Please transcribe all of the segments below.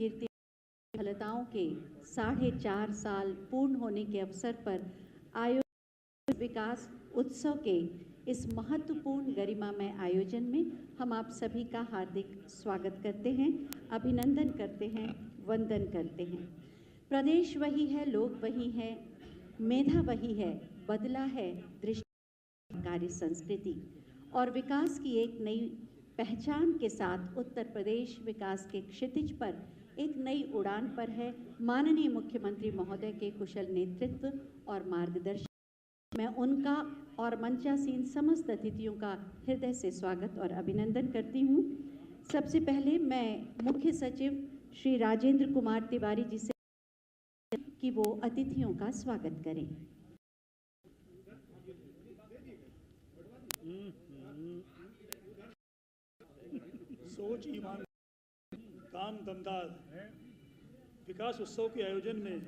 कीर्ति सफलताओं के 4.5 साल पूर्ण होने के अवसर पर आयोजित विकास उत्सव के इस महत्वपूर्ण गरिमामय आयोजन में हम आप सभी का हार्दिक स्वागत करते हैं, अभिनंदन करते हैं, वंदन करते हैं। प्रदेश वही है, लोग वही है, मेधा वही है, बदला है दृष्टि कार्य संस्कृति और विकास की एक नई पहचान के साथ उत्तर प्रदेश विकास के क्षितिज पर एक नई उड़ान पर है। माननीय मुख्यमंत्री महोदय के कुशल नेतृत्व और मार्गदर्शन मैं उनका और मंचासीन समस्त अतिथियों का हृदय से स्वागत और अभिनंदन करती हूँ। सबसे पहले मैं मुख्य सचिव श्री राजेंद्र कुमार तिवारी जी से कि वो अतिथियों का स्वागत करें। सोच ईमान काम दमदार विकास उत्सव के आयोजन में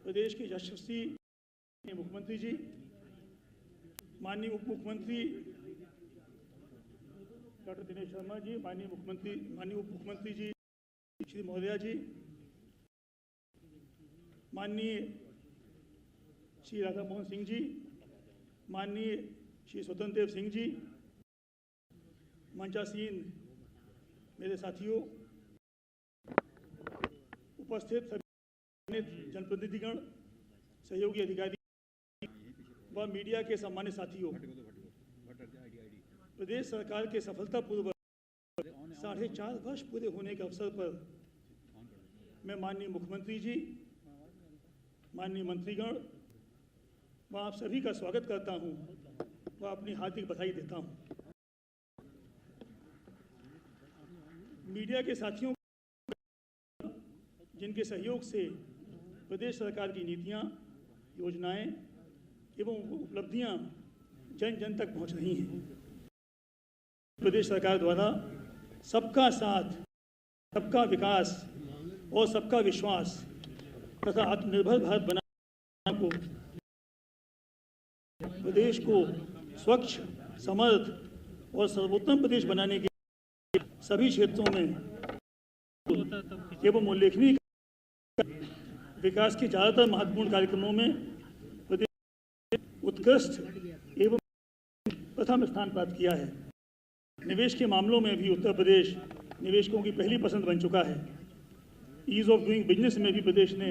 प्रदेश के यशस्वी मुख्यमंत्री जी, माननीय उप मुख्यमंत्री डॉक्टर दिनेश शर्मा जी, माननीय उप मुख्यमंत्री जी श्री महोदया जी, माननीय श्री राधा मोहन सिंह जी, माननीय श्री स्वतंत्र देव सिंह जी, मंचासीन मेरे साथियों, उपस्थित सभी जनप्रतिनिधिगण, सहयोगी अधिकारी व मीडिया के सम्मानित साथियों, प्रदेश सरकार के सफलतापूर्वक 4.5 वर्ष पूरे होने के अवसर पर मैं माननीय मुख्यमंत्री जी, माननीय मंत्रीगण व आप सभी का स्वागत करता हूं व अपनी हार्दिक बधाई देता हूं। मीडिया के साथियों, जिनके सहयोग से प्रदेश सरकार की नीतियां, योजनाएं एवं उपलब्धियां जन जन तक पहुंच रही हैं। प्रदेश सरकार द्वारा सबका साथ, सबका विकास और सबका विश्वास तथा आत्मनिर्भर भारत बनाने को प्रदेश को स्वच्छ, समर्थ और सर्वोत्तम प्रदेश बनाने के सभी क्षेत्रों में एवं उल्लेखनीय विकास के ज़्यादातर महत्वपूर्ण कार्यक्रमों में प्रदेश उत्कृष्ट एवं प्रथम स्थान प्राप्त किया है। निवेश के मामलों में भी उत्तर प्रदेश निवेशकों की पहली पसंद बन चुका है। ईज़ ऑफ डूइंग बिजनेस में भी प्रदेश ने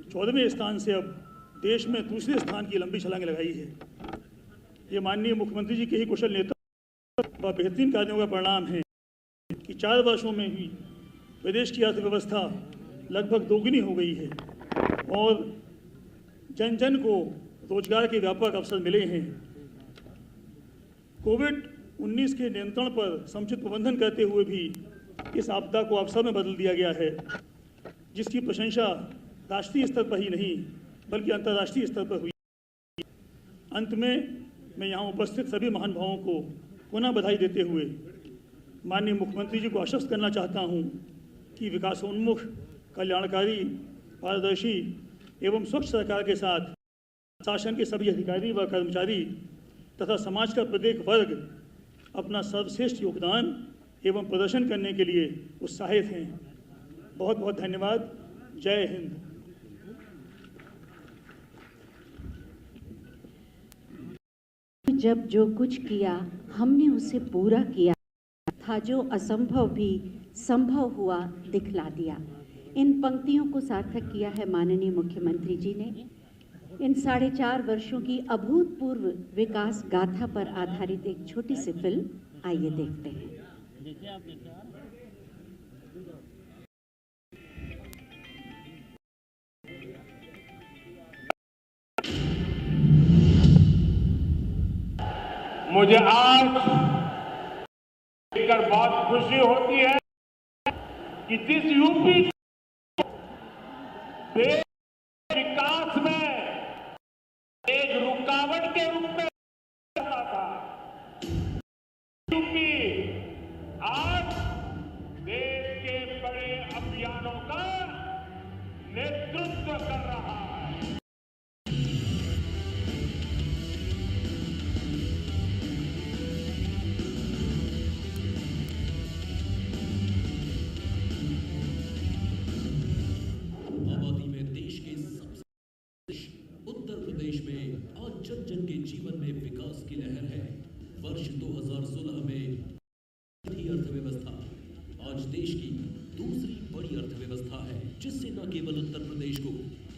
14वें स्थान से अब देश में दूसरे स्थान की लंबी छलांग लगाई है। ये माननीय मुख्यमंत्री जी के ही कुशल नेता व बेहतरीन कार्यों का परिणाम है कि 4 वर्षों में ही प्रदेश की अर्थव्यवस्था लगभग दोगुनी हो गई है और जन जन को रोजगार के व्यापक अवसर मिले हैं। कोविड-19 के नियंत्रण पर समुचित प्रबंधन करते हुए भी इस आपदा को अवसर में बदल दिया गया है, जिसकी प्रशंसा राष्ट्रीय स्तर पर ही नहीं बल्कि अंतर्राष्ट्रीय स्तर पर हुई। अंत में मैं यहाँ उपस्थित सभी महानुभावों को पुनः बधाई देते हुए माननीय मुख्यमंत्री जी को आश्वस्त करना चाहता हूँ कि विकासोन्मुख, कल्याणकारी, पारदर्शी एवं स्वच्छ सरकार के साथ शासन के सभी अधिकारी व कर्मचारी तथा समाज का प्रत्येक वर्ग अपना सर्वश्रेष्ठ योगदान एवं प्रदर्शन करने के लिए उत्साहित हैं। बहुत बहुत धन्यवाद। जय हिंद। जब जो कुछ किया हमने उसे पूरा किया था, जो असंभव भी संभव हुआ दिखला दिया। इन पंक्तियों को सार्थक किया है माननीय मुख्यमंत्री जी ने। इन 4.5 वर्षों की अभूतपूर्व विकास गाथा पर आधारित एक छोटी सी फिल्म आइए देखते हैं। मुझे आज देखकर बहुत खुशी होती है कि जिस यूपी देश विकास में एक रुकावट के रूप में था, यूपी आज देश के बड़े अभियानों का नेतृत्व कर रहा है। आज देश की दूसरी बड़ी अर्थव्यवस्था है, जिससे न केवल उत्तर प्रदेश को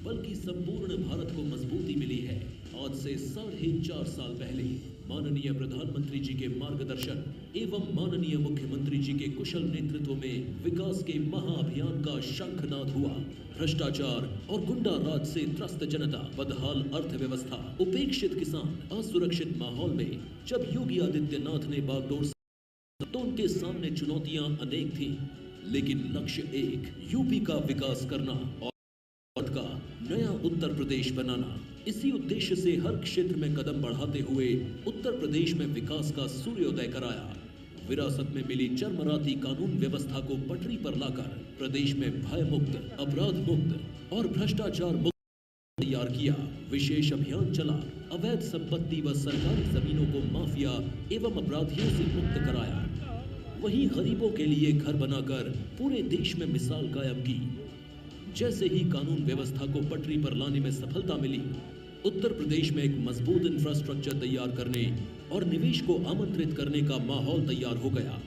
बल्कि संपूर्ण भारत को मजबूती मिली है। आज से 4.5 साल पहले माननीय प्रधानमंत्री जी के मार्गदर्शन एवं माननीय मुख्यमंत्री जी के कुशल नेतृत्व में विकास के महाअभियान का शंखनाद हुआ। भ्रष्टाचार और गुंडा राज से त्रस्त जनता, बदहाल अर्थव्यवस्था, उपेक्षित किसान, असुरक्षित माहौल में जब योगी आदित्यनाथ ने बागडोर तो उनके सामने चुनौतियां अनेक थीं, लेकिन लक्ष्य एक, यूपी का विकास करना और भारत का नया उत्तर प्रदेश बनाना। इसी उद्देश्य से हर क्षेत्र में कदम बढ़ाते हुए उत्तर प्रदेश में विकास का सूर्योदय कराया। विरासत में मिली चरमराती कानून व्यवस्था को पटरी पर लाकर प्रदेश में भय मुक्त, अपराध मुक्त और भ्रष्टाचार मुक्त तैयार किया। विशेष अभियान चला, अवैध संपत्ति व सरकारी जमीनों को माफिया एवं अपराधियों से मुक्त कराया। वहीं गरीबों के लिए घर बनाकर पूरे देश में मिसाल कायम की। जैसे ही कानून व्यवस्था को पटरी पर लाने में सफलता मिली, उत्तर प्रदेश में एक मजबूत इंफ्रास्ट्रक्चर तैयार करने और निवेश को आमंत्रित करने का माहौल तैयार हो गया।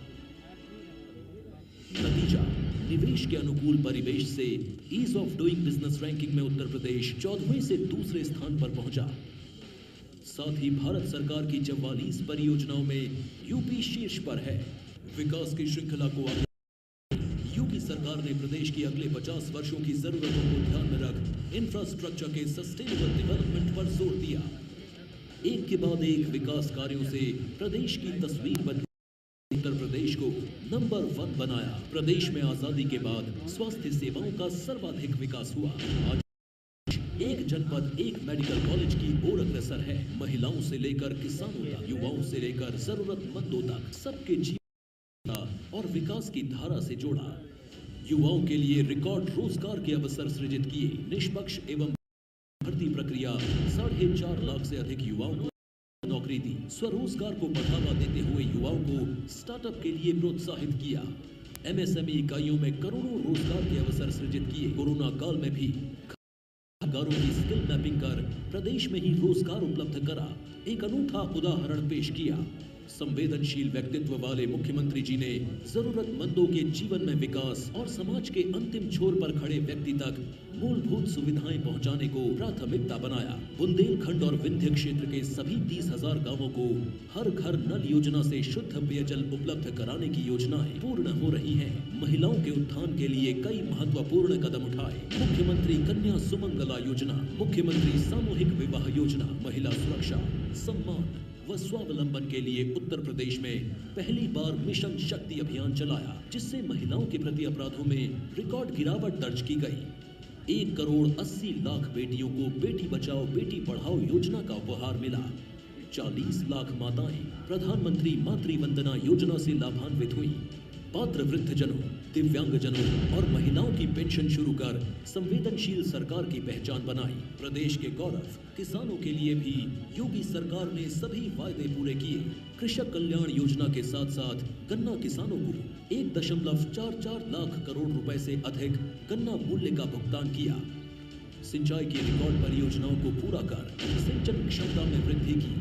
नतीजा, निवेश के अनुकूल परिवेश से ease of doing business ranking में उत्तर प्रदेश 14वें से दूसरे स्थान पर पहुंचा। साथ ही भारत सरकार की 44 परियोजनाओं में यूपी शीर्ष पर है। विकास की श्रृंखला को यूपी सरकार ने प्रदेश की अगले 50 वर्षों की जरूरतों को ध्यान में रख इंफ्रास्ट्रक्चर के सस्टेनेबल डेवलपमेंट पर जोर दिया। एक के बाद एक विकास कार्यों से प्रदेश की तस्वीर बदली, उत्तर प्रदेश को नंबर 1 बनाया। प्रदेश में आजादी के बाद स्वास्थ्य सेवाओं का सर्वाधिक विकास हुआ। आज एक जनपद, एक मेडिकल कॉलेज की ओर अग्रसर है। महिलाओं से लेकर किसानों तक, युवाओं से लेकर जरूरतमंदों तक सबके जीवन और विकास की धारा से जोड़ा। युवाओं के लिए रिकॉर्ड रोजगार के अवसर सृजित किए। निष्पक्ष एवं भर्ती प्रक्रिया 4.5 लाख से अधिक युवाओं को नौकरी दी। स्वरोजगार को बढ़ावा देते हुए युवाओं को स्टार्टअप के लिए प्रोत्साहित किया। एमएसएमई इकाइयों में करोड़ों रोजगार के अवसर सृजित किए। कोरोना काल में भी कामगारों की स्किल मैपिंग कर प्रदेश में ही रोजगार उपलब्ध करा। एक अनूठा उदाहरण पेश किया। संवेदनशील व्यक्तित्व वाले मुख्यमंत्री जी ने जरूरतमंदों के जीवन में विकास और समाज के अंतिम छोर पर खड़े व्यक्ति तक मूलभूत सुविधाएं पहुंचाने को प्राथमिकता बनाया। बुंदेलखंड और विंध्य क्षेत्र के सभी 30,000 गांवों को हर घर नल योजना से शुद्ध पेयजल उपलब्ध कराने की योजनाएं पूर्ण हो रही हैं। महिलाओं के उत्थान के लिए कई महत्वपूर्ण कदम उठाए। मुख्यमंत्री कन्या सुमंगला योजना, मुख्यमंत्री सामूहिक विवाह योजना, महिला सुरक्षा, सम्मान व स्वावलंबन के लिए उत्तर प्रदेश में पहली बार मिशन शक्ति अभियान चलाया, जिससे महिलाओं के प्रति अपराधों में रिकॉर्ड गिरावट दर्ज की गई। 1 करोड़ 80 लाख बेटियों को बेटी बचाओ बेटी पढ़ाओ योजना का उपहार मिला। 40 लाख माताएं प्रधानमंत्री मातृ वंदना योजना से लाभान्वित हुई। पात्र वृद्धजनों, दिव्यांगजनों और महिलाओं की पेंशन शुरू कर संवेदनशील सरकार की पहचान बनाई। प्रदेश के गौरव किसानों के लिए भी योगी सरकार ने सभी वायदे पूरे किए। कृषक कल्याण योजना के साथ साथ गन्ना किसानों को 1.44 लाख करोड़ रुपए से अधिक गन्ना मूल्य का भुगतान किया। सिंचाई की रिकॉर्ड परियोजनाओं को पूरा कर सिंचन क्षमता में वृद्धि की।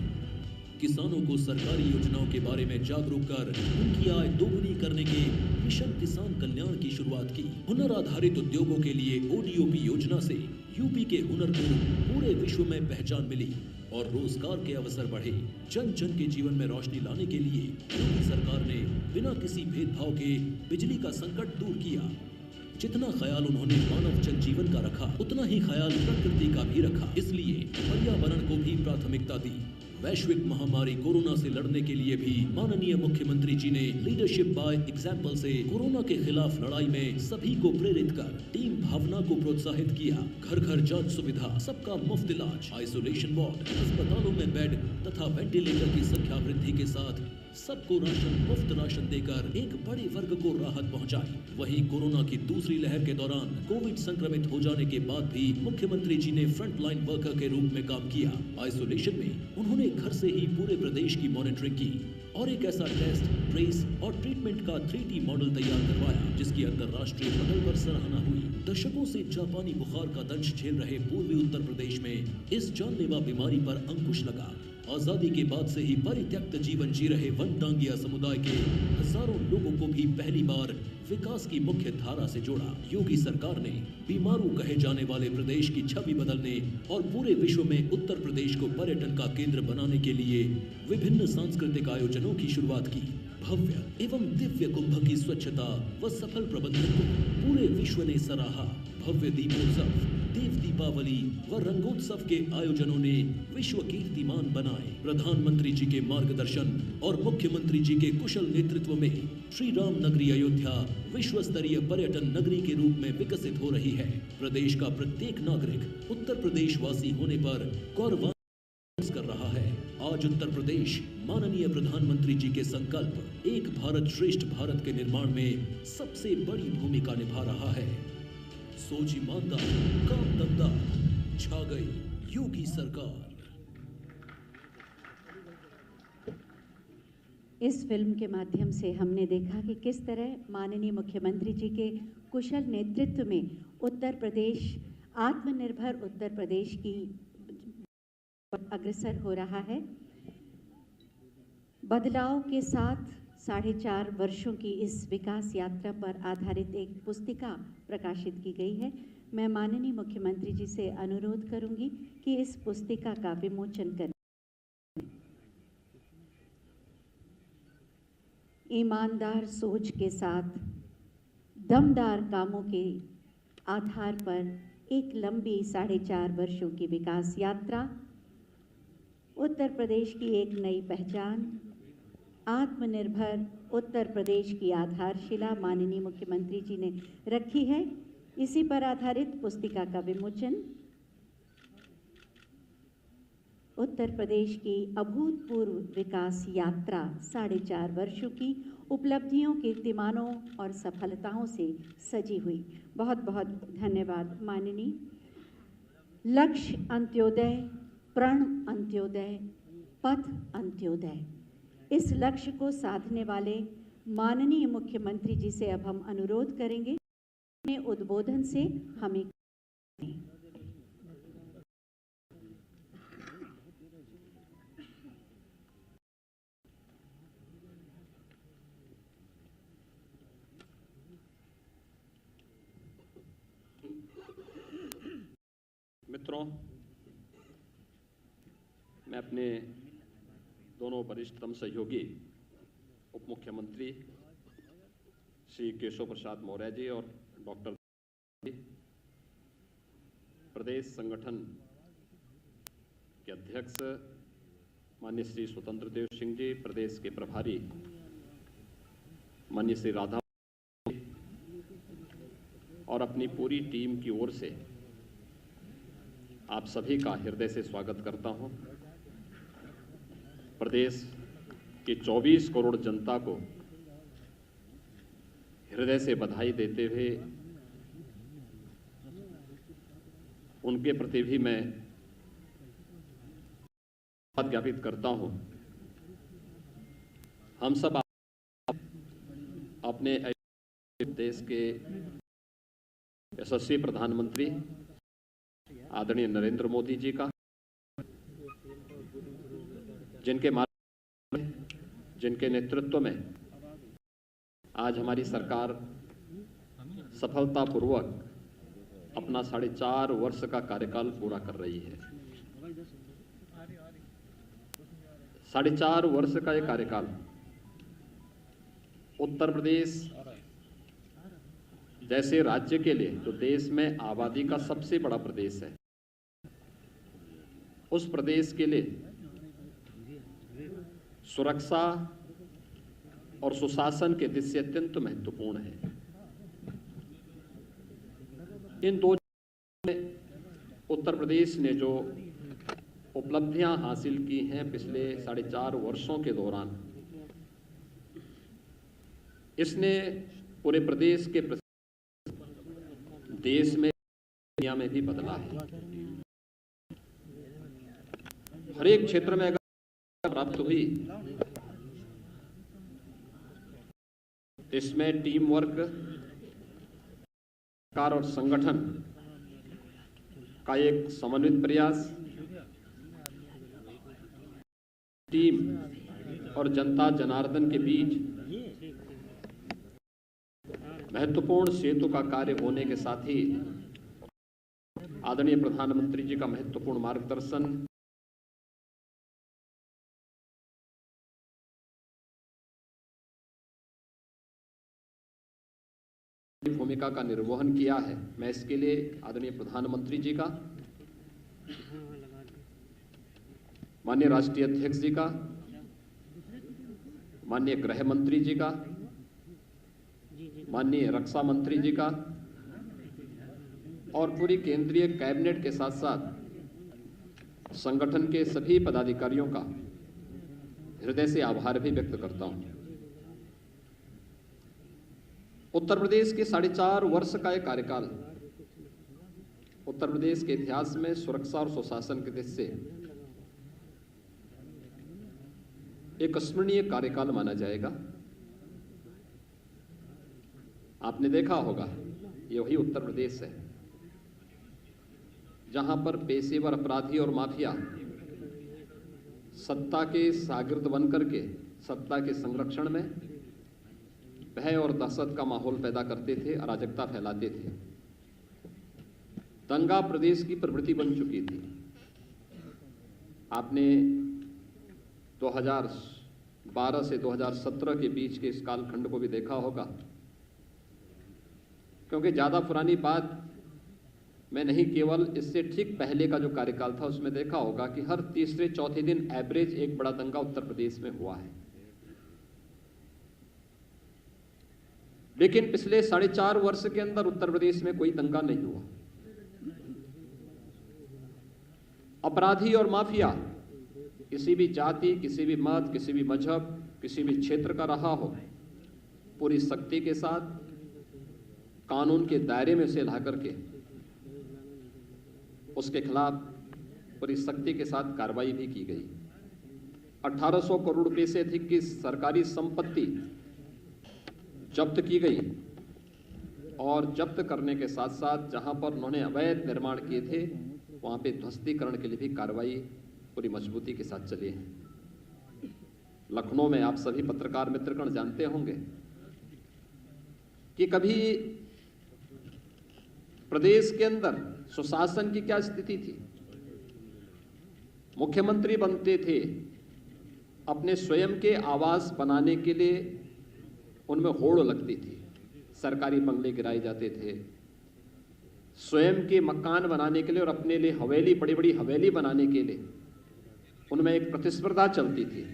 किसानों को सरकारी योजनाओं के बारे में जागरूक कर उनकी आय दोगुनी करने के मिशन किसान कल्याण की शुरुआत की। हुनर आधारित उद्योगों के लिए ओडीओपी योजना से यूपी के हुनर को पूरे विश्व में पहचान मिली और रोजगार के अवसर बढ़े। जन जन के जीवन में रोशनी लाने के लिए योगी सरकार ने बिना किसी भेदभाव के बिजली का संकट दूर किया। जितना ख्याल उन्होंने मानव जन जीवन का रखा, उतना ही ख्याल प्रकृति का भी रखा। इसलिए पर्यावरण को भी प्राथमिकता दी। वैश्विक महामारी कोरोना से लड़ने के लिए भी माननीय मुख्यमंत्री जी ने लीडरशिप बाय एग्जाम्पल से कोरोना के खिलाफ लड़ाई में सभी को प्रेरित कर टीम भावना को प्रोत्साहित किया। घर घर जांच सुविधा, सबका मुफ्त इलाज, आइसोलेशन वार्ड, अस्पतालों में बेड तथा वेंटिलेटर की संख्या वृद्धि के साथ सबको राशन, मुफ्त राशन देकर एक बड़े वर्ग को राहत पहुंचाई। वहीं कोरोना की दूसरी लहर के दौरान कोविड संक्रमित हो जाने के बाद भी मुख्यमंत्री जी ने फ्रंट लाइन वर्कर के रूप में काम किया। आइसोलेशन में उन्होंने घर से ही पूरे प्रदेश की मॉनिटरिंग की और एक ऐसा टेस्ट, ट्रेस और ट्रीटमेंट का 3D मॉडल तैयार करवाया, जिसकी अंतर्राष्ट्रीय पटल पर सराहना हुई। दशकों से जापानी बुखार का दंश झेल रहे पूर्वी उत्तर प्रदेश में इस जानलेवा बीमारी पर अंकुश लगा। आजादी के बाद से ही परित्यक्त जीवन जी रहे वनटांगिया समुदाय के हजारों लोगों को भी पहली बार विकास की मुख्य धारा से जोड़ा। योगी सरकार ने बीमारू कहे जाने वाले प्रदेश की छवि बदलने और पूरे विश्व में उत्तर प्रदेश को पर्यटन का केंद्र बनाने के लिए विभिन्न सांस्कृतिक आयोजनों की शुरुआत की। भव्य एवं दिव्य कुंभ की स्वच्छता व सफल प्रबंधन को पूरे विश्व ने सराहा। भव्य दीपोत्सव, देव दीपावली व रंगोत्सव के आयोजनों ने विश्व कीर्तिमान बनाए। प्रधानमंत्री जी के मार्गदर्शन और मुख्यमंत्री जी के कुशल नेतृत्व में श्री राम नगरी अयोध्या विश्व स्तरीय पर्यटन नगरी के रूप में विकसित हो रही है। प्रदेश का प्रत्येक नागरिक उत्तर प्रदेश वासी होने पर गौरवान्वित कर रहा है। आज उत्तर प्रदेश माननीय प्रधानमंत्री जी के संकल्प एक भारत श्रेष्ठ भारत के निर्माण में सबसे बड़ी भूमिका निभा रहा है। सोच ईमानदार, काम दमदार, छा गई योगी सरकार। इस फिल्म के माध्यम से हमने देखा कि किस तरह माननीय मुख्यमंत्री जी के कुशल नेतृत्व में उत्तर प्रदेश आत्मनिर्भर उत्तर प्रदेश की अग्रसर हो रहा है। बदलाव के साथ 4.5 वर्षों की इस विकास यात्रा पर आधारित एक पुस्तिका प्रकाशित की गई है। मैं माननीय मुख्यमंत्री जी से अनुरोध करूंगी कि इस पुस्तिका का विमोचन करें। ईमानदार सोच के साथ दमदार कामों के आधार पर एक लंबी 4.5 वर्षों की विकास यात्रा, उत्तर प्रदेश की एक नई पहचान, आत्मनिर्भर उत्तर प्रदेश की आधारशिला माननीय मुख्यमंत्री जी ने रखी है। इसी पर आधारित पुस्तिका का विमोचन उत्तर प्रदेश की अभूतपूर्व विकास यात्रा 4.5 वर्षों की उपलब्धियों, कीर्तिमानों और सफलताओं से सजी हुई। बहुत बहुत धन्यवाद माननीय। लक्ष्य अंत्योदय, प्रण अंत्योदय, पथ अंत्योदय, इस लक्ष्य को साधने वाले माननीय मुख्यमंत्री जी से अब हम अनुरोध करेंगे अपने उद्बोधन से हमें मित्रों, मैं अपने दोनों वरिष्ठतम सहयोगी उप मुख्यमंत्री श्री केशव प्रसाद मौर्य जी और डॉक्टर प्रदेश संगठन के अध्यक्ष माननीय श्री स्वतंत्र देव सिंह जी, प्रदेश के प्रभारी माननीय श्री राधा और अपनी पूरी टीम की ओर से आप सभी का हृदय से स्वागत करता हूं। प्रदेश की 24 करोड़ जनता को हृदय से बधाई देते हुए उनके प्रति भी मैं धन्यवाद ज्ञापित करता हूं। हम सब अपने देश के यशस्वी प्रधानमंत्री आदरणीय नरेंद्र मोदी जी का, जिनके नेतृत्व में आज हमारी सरकार सफलतापूर्वक अपना 4.5 वर्ष का कार्यकाल पूरा कर रही है। 4.5 वर्ष का ये कार्यकाल उत्तर प्रदेश जैसे राज्य के लिए, जो देश में आबादी का सबसे बड़ा प्रदेश है, उस प्रदेश के लिए सुरक्षा और सुशासन के दृष्टि अत्यंत महत्वपूर्ण है। इन दो उत्तर प्रदेश ने जो उपलब्धियां हासिल की हैं पिछले 4.5 वर्षों के दौरान, इसने पूरे प्रदेश के देश में, दुनिया में भी बदला है। हर एक क्षेत्र में अगर प्राप्त हुई, इसमें टीम वर्क, सरकार और संगठन का एक समन्वित प्रयास, टीम और जनता जनार्दन के बीच महत्वपूर्ण सेतु का कार्य होने के साथ ही आदरणीय प्रधानमंत्री जी का महत्वपूर्ण मार्गदर्शन, भूमिका का निर्वहन किया है। मैं इसके लिए आदरणीय प्रधानमंत्री जी का, माननीय राष्ट्रीय अध्यक्ष जी का, माननीय गृह मंत्री जी का, माननीय रक्षा मंत्री जी का और पूरी केंद्रीय कैबिनेट के साथ साथ संगठन के सभी पदाधिकारियों का हृदय से आभार भी व्यक्त करता हूं। उत्तर प्रदेश के 4.5 वर्ष का एक कार्यकाल उत्तर प्रदेश के इतिहास में सुरक्षा और सुशासन के दृष्टि से एक स्मरणीय कार्यकाल माना जाएगा। आपने देखा होगा, ये वही उत्तर प्रदेश है जहां पर पेशेवर अपराधी और माफिया सत्ता के शागिर्द बनकर के सत्ता के संरक्षण में भय और दहशत का माहौल पैदा करते थे, अराजकता फैलाते थे। दंगा प्रदेश की प्रवृत्ति बन चुकी थी। आपने 2012 से 2017 के बीच के इस कालखंड को भी देखा होगा, क्योंकि ज़्यादा पुरानी बात मैं नहीं, केवल इससे ठीक पहले का जो कार्यकाल था उसमें देखा होगा कि हर तीसरे चौथे दिन एवरेज एक बड़ा दंगा उत्तर प्रदेश में हुआ है। लेकिन पिछले 4.5 वर्ष के अंदर उत्तर प्रदेश में कोई दंगा नहीं हुआ। अपराधी और माफिया किसी भी जाति, किसी भी मत, किसी भी मजहब, किसी भी क्षेत्र का रहा हो, पूरी शक्ति के साथ कानून के दायरे में से ला करके उसके खिलाफ पूरी शक्ति के साथ कार्रवाई भी की गई। 1800 करोड़ रुपए से अधिक की सरकारी संपत्ति जब्त की गई और जब्त करने के साथ साथ जहां पर उन्होंने अवैध निर्माण किए थे वहां पे ध्वस्तीकरण के लिए भी कार्रवाई पूरी मजबूती के साथ चली है। लखनऊ में आप सभी पत्रकार मित्रगण जानते होंगे कि कभी प्रदेश के अंदर सुशासन की क्या स्थिति थी। मुख्यमंत्री बनते थे, अपने स्वयं के आवास बनाने के लिए उनमें होड़ लगती थी, सरकारी बंगले गिराए जाते थे, स्वयं के मकान बनाने के लिए और अपने लिए हवेली, बड़ी बड़ी हवेली बनाने के लिए उनमें एक प्रतिस्पर्धा चलती थी।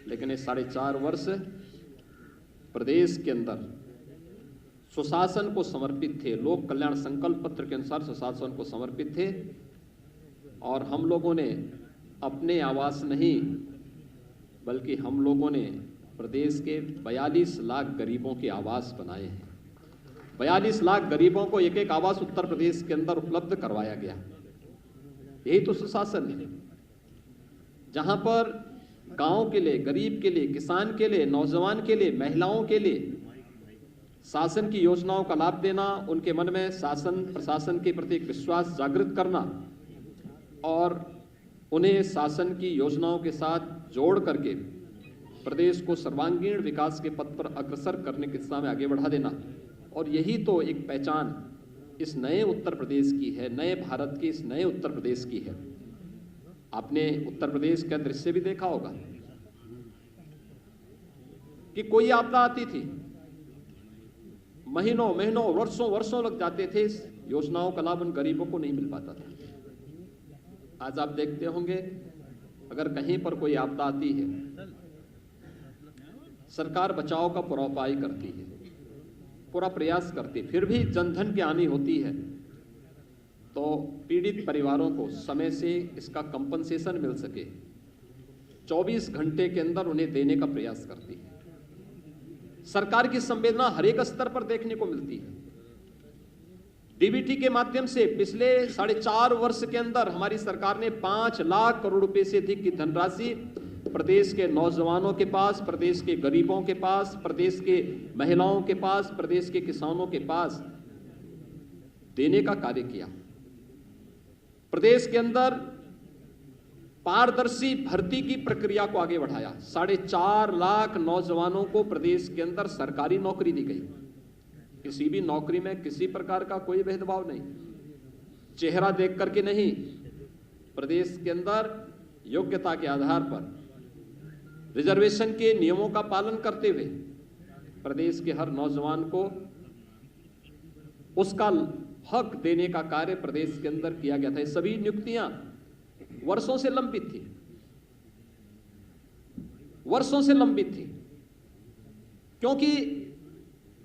लेकिन ये 4.5 वर्ष प्रदेश के अंदर सुशासन को समर्पित थे, लोक कल्याण संकल्प पत्र के अनुसार सुशासन को समर्पित थे और हम लोगों ने अपने आवास नहीं बल्कि हम लोगों ने प्रदेश के 42 लाख गरीबों के आवास बनाए हैं। 42 लाख गरीबों को एक एक आवास उत्तर प्रदेश के अंदर उपलब्ध करवाया गया। यही तो सुशासन है, जहां पर गांव के लिए, गरीब के लिए, किसान के लिए, नौजवान के लिए, महिलाओं के लिए शासन की योजनाओं का लाभ देना, उनके मन में शासन प्रशासन के प्रति एक विश्वास जागृत करना और उन्हें शासन की योजनाओं के साथ जोड़ करके प्रदेश को सर्वांगीण विकास के पथ पर अग्रसर करने की दिशा में आगे बढ़ा देना। और यही तो एक पहचान इस नए उत्तर प्रदेश की है, नए भारत की, इस नए उत्तर प्रदेश की है। आपने उत्तर प्रदेश का दृश्य भी देखा होगा कि कोई आपदा आती थी, महीनों महीनों वर्षों वर्षों लग जाते थे, इस योजनाओं का लाभ उन गरीबों को नहीं मिल पाता था। आज आप देखते होंगे अगर कहीं पर कोई आपदा आती है, सरकार बचाव का पूरा उपाय करती है, पूरा प्रयास करती है, फिर भी जनधन की हानि होती है तो पीड़ित परिवारों को समय से इसका कंपनसेशन मिल सके 24 घंटे के अंदर उन्हें देने का प्रयास करती है। सरकार की संवेदना हर एक स्तर पर देखने को मिलती है। डीबीटी के माध्यम से पिछले 4.5 वर्ष के अंदर हमारी सरकार ने 5 लाख करोड़ रुपए से अधिक की धनराशि प्रदेश के नौजवानों के पास, प्रदेश के गरीबों के पास, प्रदेश के महिलाओं के पास, प्रदेश के किसानों के पास देने का कार्य किया। प्रदेश के अंदर पारदर्शी भर्ती की प्रक्रिया को आगे बढ़ाया। 4.5 लाख नौजवानों को प्रदेश के अंदर सरकारी नौकरी दी गई। किसी भी नौकरी में किसी प्रकार का कोई भेदभाव नहीं, चेहरा देख करके नहीं, प्रदेश के अंदर योग्यता के आधार पर रिजर्वेशन के नियमों का पालन करते हुए प्रदेश के हर नौजवान को उसका हक देने का कार्य प्रदेश के अंदर किया गया था। ये सभी नियुक्तियां वर्षों से लंबित थी, वर्षों से लंबित थी, क्योंकि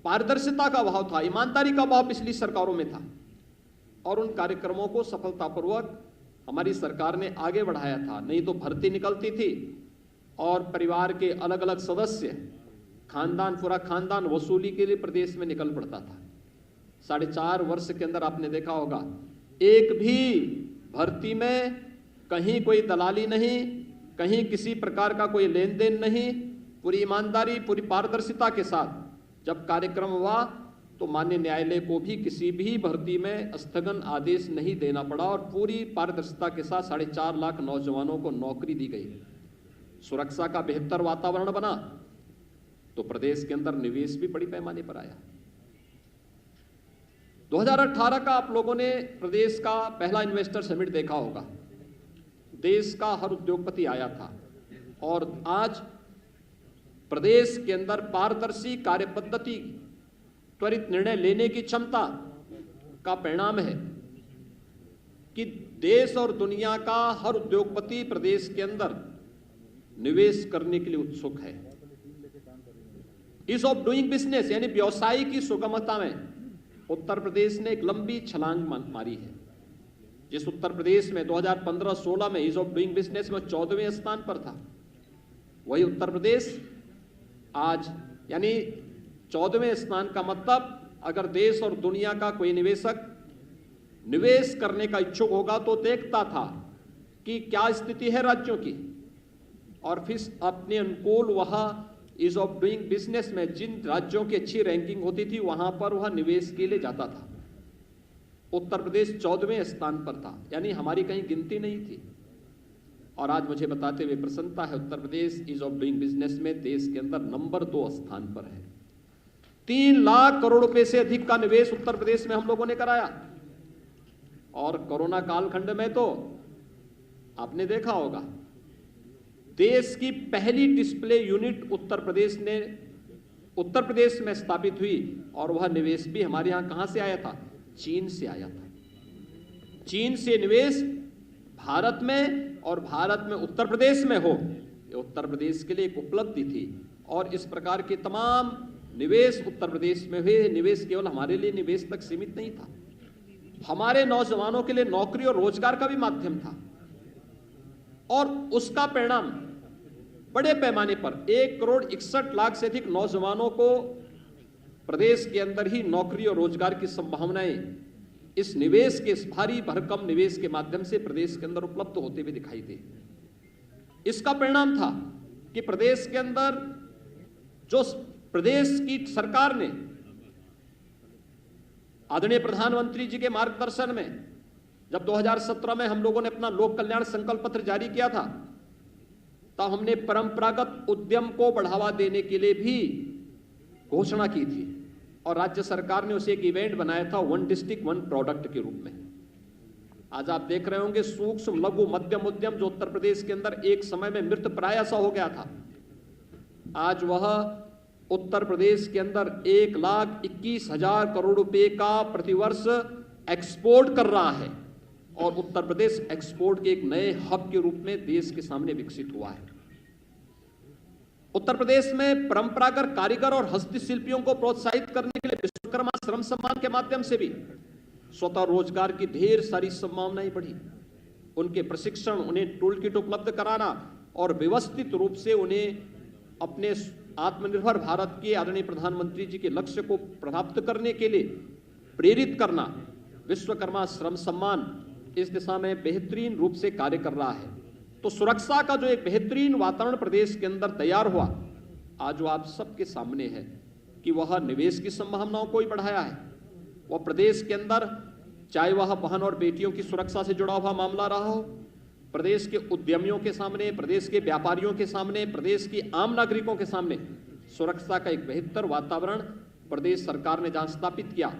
पारदर्शिता का अभाव था, ईमानदारी का अभाव पिछली सरकारों में था, और उन कार्यक्रमों को सफलतापूर्वक हमारी सरकार ने आगे बढ़ाया था। नहीं तो भर्ती निकलती थी और परिवार के अलग अलग सदस्य, खानदान, पूरा खानदान वसूली के लिए प्रदेश में निकल पड़ता था। 4.5 वर्ष के अंदर आपने देखा होगा, एक भी भर्ती में कहीं कोई दलाली नहीं, कहीं किसी प्रकार का कोई लेन देन नहीं, पूरी ईमानदारी, पूरी पारदर्शिता के साथ जब कार्यक्रम हुआ तो माननीय न्यायालय को भी किसी भी भर्ती में स्थगन आदेश नहीं देना पड़ा और पूरी पारदर्शिता के साथ 4.5 लाख नौजवानों को नौकरी दी गई। सुरक्षा का बेहतर वातावरण बना तो प्रदेश के अंदर निवेश भी बड़ी पैमाने पर आया। 2018 का आप लोगों ने प्रदेश का पहला इन्वेस्टर समिट देखा होगा। देश का हर उद्योगपति आया था और आज प्रदेश के अंदर पारदर्शी कार्य पद्धति, त्वरित निर्णय लेने की क्षमता का परिणाम है कि देश और दुनिया का हर उद्योगपति प्रदेश के अंदर निवेश करने के लिए उत्सुक है। ईज ऑफ डूइंग बिजनेस यानी व्यवसाय की सुगमता में उत्तर प्रदेश ने एक लंबी छलांग मारी है। जिस उत्तर प्रदेश में 2015-16 में ईज ऑफ डूइंग बिजनेस में 14वें स्थान पर था, वही उत्तर प्रदेश आज यानी 14वें स्थान का मतलब अगर देश और दुनिया का कोई निवेशक निवेश करने का इच्छुक होगा तो देखता था कि क्या स्थिति है राज्यों की, और फिर अपने अनुकूल वह ईज ऑफ डूइंग बिजनेस में जिन राज्यों की अच्छी रैंकिंग होती थी वहां पर वह निवेश के लिए जाता था। उत्तर प्रदेश 14वें स्थान पर था, यानी हमारी कहीं गिनती नहीं थी। और आज मुझे बताते हुए प्रसन्नता है, Uttar Pradesh ease of doing business में देश के अंदर नंबर 2 स्थान पर है। 3 लाख करोड़ रुपए से अधिक का निवेश उत्तर प्रदेश में हम लोगों ने कराया। और कोरोना कालखंड में तो आपने देखा होगा, देश की पहली डिस्प्ले यूनिट उत्तर प्रदेश में स्थापित हुई, और वह निवेश भी हमारे यहां कहां से आया था? चीन से आया था। चीन से निवेश भारत में और भारत में उत्तर प्रदेश में हो, ये उत्तर प्रदेश के लिए एक उपलब्धि थी। और इस प्रकार के तमाम निवेश उत्तर प्रदेश में हुए। निवेश केवल हमारे लिए निवेश तक सीमित नहीं था, हमारे नौजवानों के लिए नौकरी और रोजगार का भी माध्यम था। और उसका परिणाम बड़े पैमाने पर 1,61,00,000 से अधिक नौजवानों को प्रदेश के अंदर ही नौकरी और रोजगार की संभावनाएं इस निवेश के, इस भारी भरकम निवेश के माध्यम से प्रदेश के अंदर उपलब्ध होते हुए दिखाई दे। इसका परिणाम था कि प्रदेश के अंदर जो प्रदेश की सरकार ने आदरणीय प्रधानमंत्री जी के मार्गदर्शन में जब 2017 में हम लोगों ने अपना लोक कल्याण संकल्प पत्र जारी किया था, तब हमने परंपरागत उद्यम को बढ़ावा देने के लिए भी घोषणा की थी और राज्य सरकार ने उसे एक इवेंट बनाया था 1 डिस्ट्रिक्ट 1 प्रोडक्ट के रूप में। आज आप देख रहे होंगे सूक्ष्म लघु मध्यम उद्यम जो उत्तर प्रदेश के अंदर एक समय में मृत प्राय सा हो गया था, आज वह उत्तर प्रदेश के अंदर 1,21,000 करोड़ रुपए का प्रतिवर्ष एक्सपोर्ट कर रहा है और उत्तर प्रदेश एक्सपोर्ट के एक नए हब के रूप में देश के सामने विकसित हुआ है। उत्तर प्रदेश में परंपरागत कारीगर और हस्तशिल्पियों को प्रोत्साहित करने के लिए विश्वकर्मा श्रम सम्मान के माध्यम से भी स्वतः रोजगार की ढेर सारी संभावनाएं बढ़ी। उनके प्रशिक्षण, उन्हें टूल किट उपलब्ध कराना और व्यवस्थित रूप से उन्हें अपने आत्मनिर्भर भारत के आदरणीय प्रधानमंत्री जी के लक्ष्य को प्राप्त करने के लिए प्रेरित करना, विश्वकर्मा श्रम सम्मान इस दिशा में बेहतरीन रूप से कार्य कर रहा है। तो सुरक्षा का जो एक बेहतरीन वातावरण प्रदेश के अंदर तैयार हुआ, आज वो आप सबके सामने है कि वह निवेश की संभावनाओं को ही बढ़ाया है। वह प्रदेश के अंदर चाहे वह बहन और बेटियों की सुरक्षा से जुड़ा हुआ मामला रहा हो, प्रदेश के उद्यमियों के सामने, प्रदेश के व्यापारियों के सामने, प्रदेश की आम नागरिकों के सामने सुरक्षा का एक बेहतर वातावरण प्रदेश सरकार ने जहां स्थापित किया,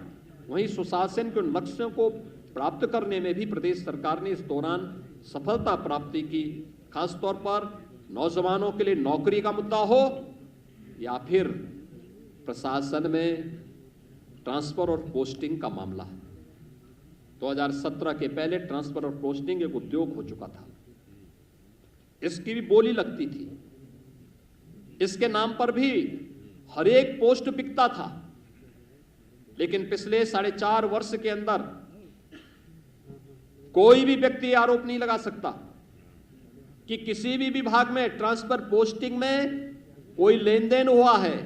वहीं सुशासन के लक्ष्यों को प्राप्त करने में भी प्रदेश सरकार ने इस दौरान सफलता प्राप्ति की। खासतौर पर नौजवानों के लिए नौकरी का मुद्दा हो या फिर प्रशासन में ट्रांसफर और पोस्टिंग का मामला। 2017 के पहले ट्रांसफर और पोस्टिंग एक उद्योग हो चुका था, इसकी भी बोली लगती थी, इसके नाम पर भी हर एक पोस्ट बिकता था। लेकिन पिछले 4.5 वर्ष के अंदर कोई भी व्यक्ति आरोप नहीं लगा सकता कि किसी भी विभाग में ट्रांसफर पोस्टिंग में कोई लेन देन हुआ है।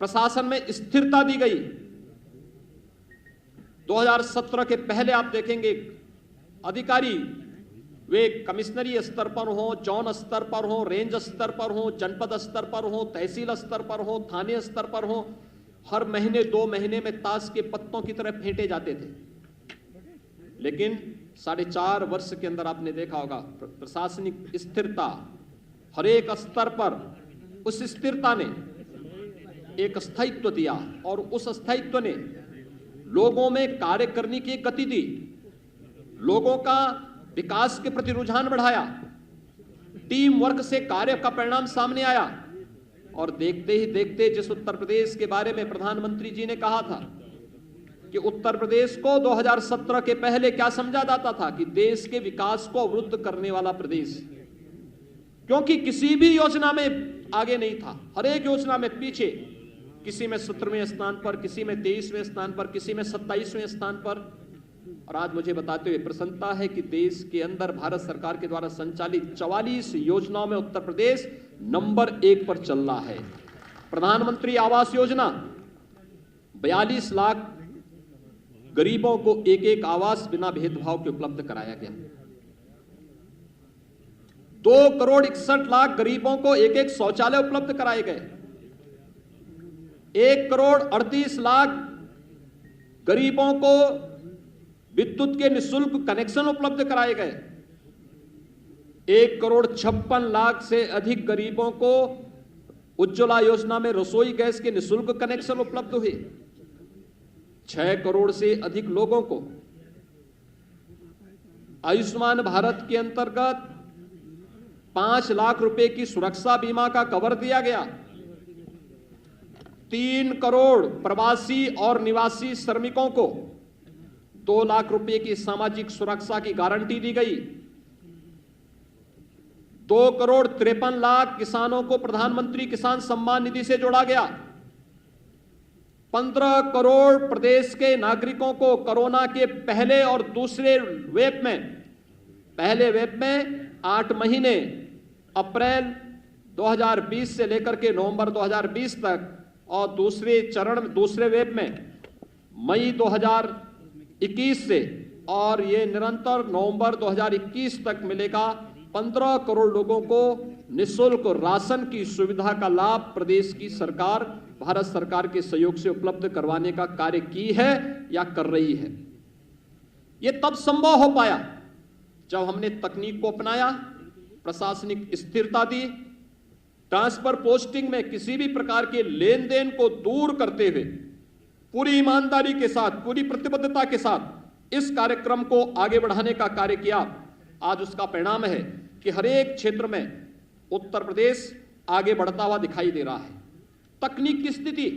प्रशासन में स्थिरता दी गई। 2017 के पहले आप देखेंगे अधिकारी वे कमिश्नरी स्तर पर हो, जोन स्तर पर हो, रेंज स्तर पर हो, जनपद स्तर पर हो, तहसील स्तर पर हो, थाने स्तर पर हो, हर महीने 2 महीने में ताश के पत्तों की तरह फेंटे जाते थे। लेकिन 4.5 वर्ष के अंदर आपने देखा होगा प्रशासनिक स्थिरता हर एक स्तर पर, उस स्थिरता ने एक स्थायित्व दिया और उस स्थायित्व ने लोगों में कार्य करने की गति दी, लोगों का विकास के प्रति रुझान बढ़ाया, टीम वर्क से कार्य का परिणाम सामने आया। और देखते ही देखते जिस उत्तर प्रदेश के बारे में प्रधानमंत्री जी ने कहा था कि उत्तर प्रदेश को 2017 के पहले क्या समझा जाता था कि देश के विकास को अवरुद्ध करने वाला प्रदेश, क्योंकि किसी भी योजना में आगे नहीं था, हर एक योजना में पीछे, किसी में 17वें स्थान पर, किसी में 23वें स्थान पर, किसी में 27वें स्थान पर। और आज मुझे बताते हुए प्रसन्नता है कि देश के अंदर भारत सरकार के द्वारा संचालित 44 योजनाओं में उत्तर प्रदेश नंबर 1 पर चल रहा है। प्रधानमंत्री आवास योजना 42 लाख गरीबों को एक आवास बिना भेदभाव के उपलब्ध कराया गया। 2 करोड़ 61 लाख गरीबों को एक शौचालय उपलब्ध कराए गए। 1 करोड़ 38 लाख गरीबों को विद्युत के निःशुल्क कनेक्शन उपलब्ध कराए गए। 1 करोड़ 56 लाख से अधिक गरीबों को उज्ज्वला योजना में रसोई गैस के निःशुल्क कनेक्शन उपलब्ध हुए। 6 करोड़ से अधिक लोगों को आयुष्मान भारत के अंतर्गत 5 लाख रुपए की सुरक्षा बीमा का कवर दिया गया। 3 करोड़ प्रवासी और निवासी श्रमिकों को 2 लाख रुपए की सामाजिक सुरक्षा की गारंटी दी गई। 2 करोड़ 53 लाख किसानों को प्रधानमंत्री किसान सम्मान निधि से जोड़ा गया। 15 करोड़ प्रदेश के नागरिकों को कोरोना के पहले और दूसरे वेव में, पहले वेव में 8 महीने अप्रैल 2020 से लेकर के नवंबर 2020 तक और दूसरे वेव में मई 2021 से और ये निरंतर नवंबर 2021 तक मिलेगा। 15 करोड़ लोगों को निःशुल्क राशन की सुविधा का लाभ प्रदेश की सरकार, भारत सरकार के सहयोग से उपलब्ध करवाने का कार्य की है या कर रही है। ये तब संभव हो पाया जब हमने तकनीक को अपनाया, प्रशासनिक स्थिरता दी, ट्रांसफर पोस्टिंग में किसी भी प्रकार के लेन देन को दूर करते हुए पूरी ईमानदारी के साथ, पूरी प्रतिबद्धता के साथ इस कार्यक्रम को आगे बढ़ाने का कार्य किया। आज उसका परिणाम है कि हर एक क्षेत्र में उत्तर प्रदेश आगे बढ़ता हुआ दिखाई दे रहा है। तकनीक की स्थिति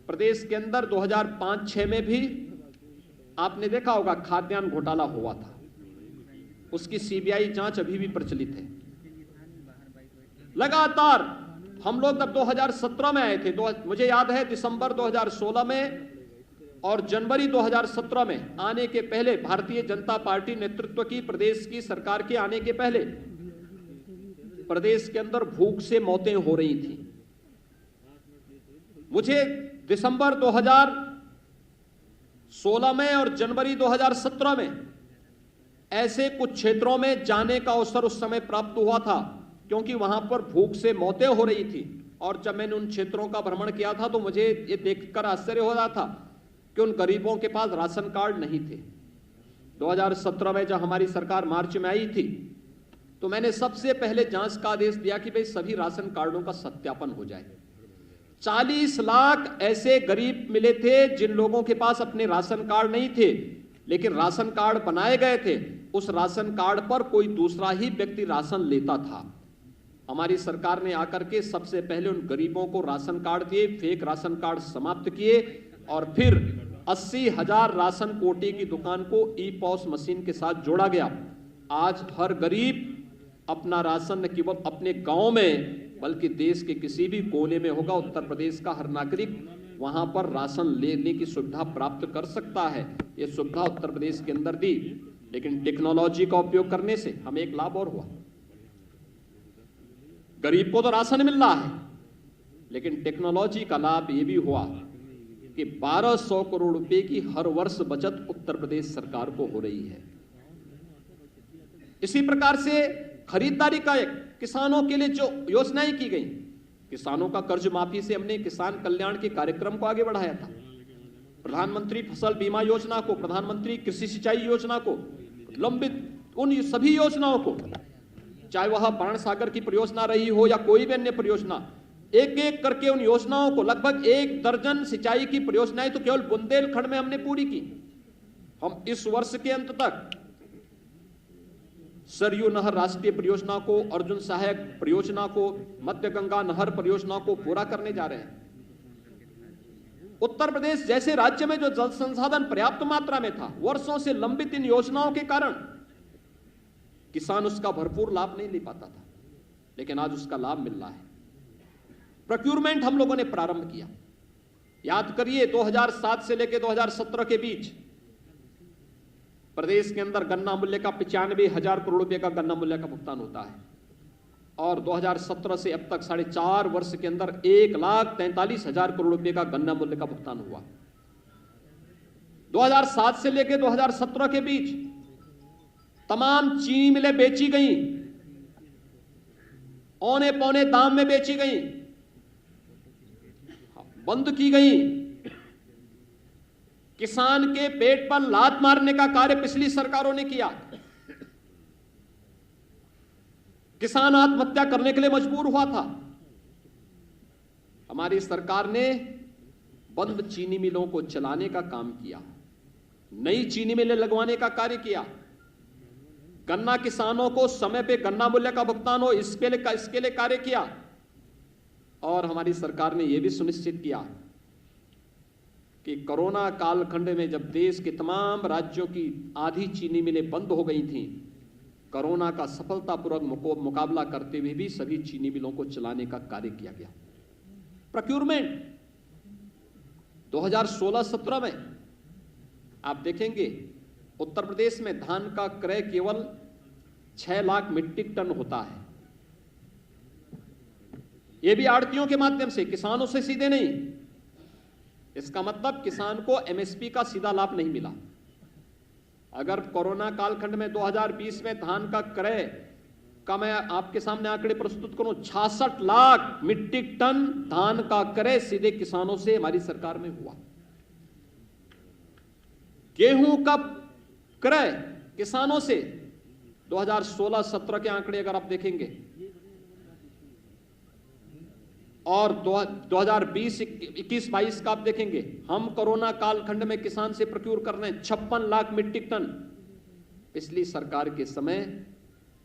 प्रदेश के अंदर 2005-06 में भी आपने देखा होगा खाद्यान्न घोटाला हुआ था, उसकी सीबीआई जांच अभी भी प्रचलित है। लगातार हम लोग जब 2017 में आए थे, मुझे याद है दिसंबर 2016 में और जनवरी 2017 में आने के पहले, भारतीय जनता पार्टी नेतृत्व की प्रदेश की सरकार के आने के पहले प्रदेश के अंदर भूख से मौतें हो रही थी। मुझे दिसंबर 2016 में और जनवरी 2017 में ऐसे कुछ क्षेत्रों में जाने का अवसर उस समय प्राप्त हुआ था, क्योंकि वहां पर भूख से मौतें हो रही थी। और जब मैंने उन क्षेत्रों का भ्रमण किया था तो मुझे ये देखकर आश्चर्य हो रहा था कि उन गरीबों के पास राशन कार्ड नहीं थे, 2017 में जब हमारी सरकार मार्च में आई थी तो मैंने सबसे पहले जांच का आदेश दिया कि भाई सभी राशन कार्डों का सत्यापन हो जाए। 40 लाख ऐसे गरीब मिले थे जिन लोगों के पास अपने राशन कार्ड नहीं थे, लेकिन राशन कार्ड बनाए गए थे, उस राशन कार्ड पर कोई दूसरा ही व्यक्ति राशन लेता था। हमारी सरकार ने आकर के सबसे पहले उन गरीबों को राशन कार्ड दिए, फेक राशन कार्ड समाप्त किए और फिर 80,000 राशन कोटे की दुकान को ई-पॉस मशीन के साथ जोड़ा गया। आज हर गरीब अपना राशन न केवल अपने गांव में बल्कि देश के किसी भी कोने में होगा, उत्तर प्रदेश का हर नागरिक वहां पर राशन लेने की सुविधा प्राप्त कर सकता है। ये सुविधा उत्तर प्रदेश के अंदर दी, लेकिन टेक्नोलॉजी का उपयोग करने से हमें एक लाभ और हुआ। गरीब को तो राशन मिल रहा है, लेकिन टेक्नोलॉजी का लाभ ये भी हुआ कि 1200 करोड़ रुपए की हर वर्ष बचत उत्तर प्रदेश सरकार को हो रही है। इसी प्रकार से खरीदारी का किसानों के लिए जो योजनाएं की गई, किसानों का कर्ज माफी से हमने किसान कल्याण के कार्यक्रम को आगे बढ़ाया था। प्रधानमंत्री फसल बीमा योजना को, प्रधानमंत्री कृषि सिंचाई योजना को, लंबित उन सभी योजनाओं को, चाहे वह बाण सागर की परियोजना रही हो या कोई भी अन्य परियोजना, एक एक करके उन योजनाओं को, लगभग 1 दर्जन सिंचाई की परियोजनाएं तो केवल बुंदेलखंड में हमने पूरी की। हम इस वर्ष के अंत तक सरयू नहर राष्ट्रीय परियोजना को, अर्जुन सहायक परियोजना को, मध्य गंगा नहर परियोजना को पूरा करने जा रहे हैं। उत्तर प्रदेश जैसे राज्य में जो जल संसाधन पर्याप्त मात्रा में था, वर्षों से लंबित इन योजनाओं के कारण किसान उसका भरपूर लाभ नहीं ले पाता था, लेकिन आज उसका लाभ मिल रहा है। प्रोक्यूरमेंट हम लोगों ने प्रारंभ किया। याद करिए 2007 से लेकर 2017 के बीच प्रदेश के अंदर गन्ना मूल्य का 95,000 करोड़ रुपए का गन्ना मूल्य का भुगतान होता है और 2017 से अब तक 4.5 वर्ष के अंदर 1,43,000 करोड़ रुपए का गन्ना मूल्य का भुगतान हुआ। 2007 से लेकर 2017 के बीच तमाम चीनी मिलें बेची गई, औने पौने दाम में बेची गई, बंद की गई। किसान के पेट पर लात मारने का कार्य पिछली सरकारों ने किया। किसान आत्महत्या करने के लिए मजबूर हुआ था। हमारी सरकार ने बंद चीनी मिलों को चलाने का काम किया, नई चीनी मिलें लगवाने का कार्य किया, गन्ना किसानों को समय पे गन्ना मूल्य का भुगतान हो इसके लिए कार्य किया। और हमारी सरकार ने यह भी सुनिश्चित किया कि कोरोना कालखंड में जब देश के तमाम राज्यों की आधी चीनी मिलें बंद हो गई थीं, कोरोना का सफलतापूर्वक मुकाबला करते हुए भी सभी चीनी मिलों को चलाने का कार्य किया गया। प्रोक्यूरमेंट 2016-17 में आप देखेंगे उत्तर प्रदेश में धान का क्रय केवल 6 लाख मीट्रिक टन होता है। यह भी आड़तियों के माध्यम से, किसानों से सीधे नहीं। इसका मतलब किसान को एमएसपी का सीधा लाभ नहीं मिला। अगर कोरोना कालखंड में 2020 में धान का क्रय का मैं आपके सामने आंकड़े प्रस्तुत करूं, 66 लाख मीट्रिक टन धान का क्रय सीधे किसानों से हमारी सरकार में हुआ। गेहूं का क्रय किसानों से 2016-17 के आंकड़े अगर आप देखेंगे और 2020-21-22 का आप देखेंगे, हम कोरोना कालखंड में किसान से प्रोक्यूर कर रहे हैं 56 लाख मीट्रिक टन। पिछली सरकार के समय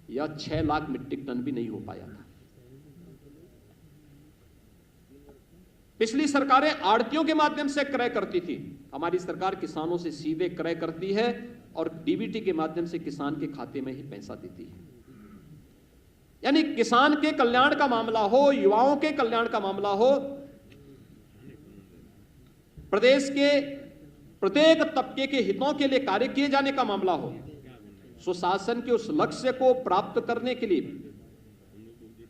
यह 6 लाख मीट्रिक टन भी नहीं हो पाया था। पिछली सरकारें आड़तियों के माध्यम से क्रय करती थी, हमारी सरकार किसानों से सीधे क्रय करती है और डीबीटी के माध्यम से किसान के खाते में ही पैसा देती है। यानी किसान के कल्याण का मामला हो, युवाओं के कल्याण का मामला हो, प्रदेश के प्रत्येक तबके के हितों के लिए कार्य किए जाने का मामला हो, सुशासन के उस लक्ष्य को प्राप्त करने के लिए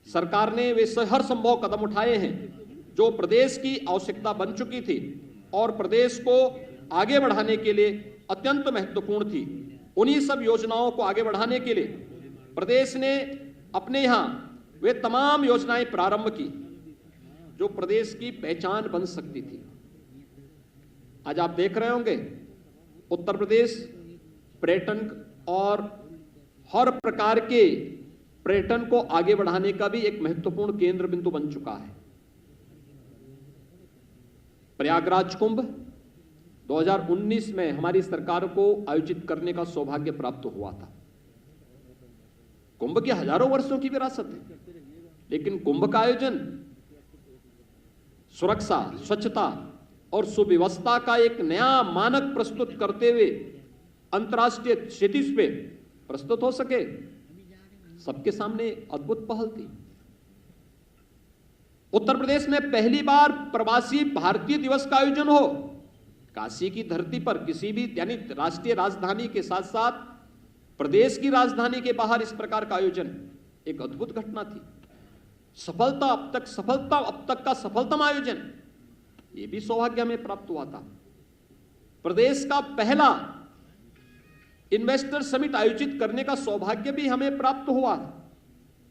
सरकार ने वे हर संभव कदम उठाए हैं जो प्रदेश की आवश्यकता बन चुकी थी और प्रदेश को आगे बढ़ाने के लिए अत्यंत महत्वपूर्ण थी। उन्हीं सब योजनाओं को आगे बढ़ाने के लिए प्रदेश ने अपने यहां वे तमाम योजनाएं प्रारंभ की जो प्रदेश की पहचान बन सकती थी। आज आप देख रहे होंगे उत्तर प्रदेश पर्यटन और हर प्रकार के पर्यटन को आगे बढ़ाने का भी एक महत्वपूर्ण केंद्र बिंदु बन चुका है। प्रयागराज कुंभ 2019 में हमारी सरकार को आयोजित करने का सौभाग्य प्राप्त हुआ था। कुंभ की हजारों वर्षों की विरासत है, लेकिन कुंभ का आयोजन सुरक्षा, स्वच्छता और सुव्यवस्था का एक नया मानक प्रस्तुत करते हुए अंतर्राष्ट्रीय क्षितिज पे प्रस्तुत हो सके, सबके सामने अद्भुत पहल थी। उत्तर प्रदेश में पहली बार प्रवासी भारतीय दिवस का आयोजन हो, काशी की धरती पर किसी भी यानी राष्ट्रीय राजधानी के साथ साथ प्रदेश की राजधानी के बाहर इस प्रकार का आयोजन एक अद्भुत घटना थी। सफलता अब तक का सफलतम आयोजन, यह भी सौभाग्य हमें प्राप्त हुआ था। प्रदेश का पहला इन्वेस्टर समिट आयोजित करने का सौभाग्य भी हमें प्राप्त हुआ,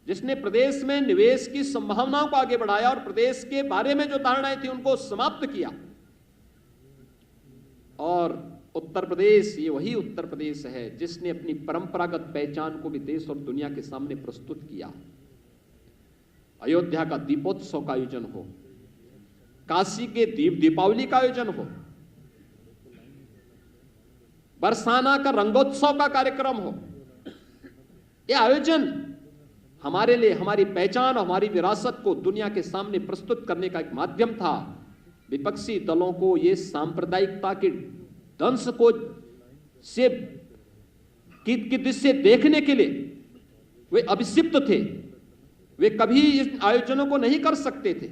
जिसने प्रदेश में निवेश की संभावनाओं को आगे बढ़ाया और प्रदेश के बारे में जो धारणाएं थी उनको समाप्त किया। और उत्तर प्रदेश, ये वही उत्तर प्रदेश है जिसने अपनी परंपरागत पहचान को भी देश और दुनिया के सामने प्रस्तुत किया। अयोध्या का दीपोत्सव का आयोजन हो, काशी के दीपावली का आयोजन हो, बरसाना का रंगोत्सव का कार्यक्रम हो, यह आयोजन हमारे लिए हमारी पहचान और हमारी विरासत को दुनिया के सामने प्रस्तुत करने का एक माध्यम था। विपक्षी दलों को ये सांप्रदायिकता के दंश को से की दृश्य देखने के लिए वे अभिषिप्त थे। वे कभी इन आयोजनों को नहीं कर सकते थे।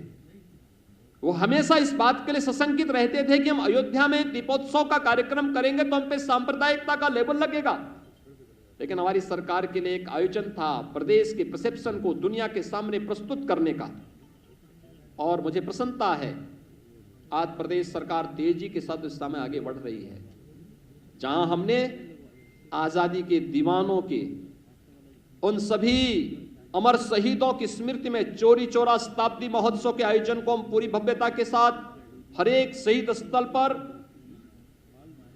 वो हमेशा इस बात के लिए सशंकित रहते थे कि हम अयोध्या में दीपोत्सव का कार्यक्रम करेंगे तो हम पे सांप्रदायिकता का लेबल लगेगा। लेकिन हमारी सरकार के लिए एक आयोजन था प्रदेश के परसेप्शन को दुनिया के सामने प्रस्तुत करने का। और मुझे प्रसन्नता है आज प्रदेश सरकार तेजी के साथ इस समय आगे बढ़ रही है। जहां हमने आजादी के दीवानों के उन सभी अमर शहीदों की स्मृति में चौरी चौरा शताब्दी महोत्सव के आयोजन को हम पूरी भव्यता के साथ हर एक शहीद स्थल पर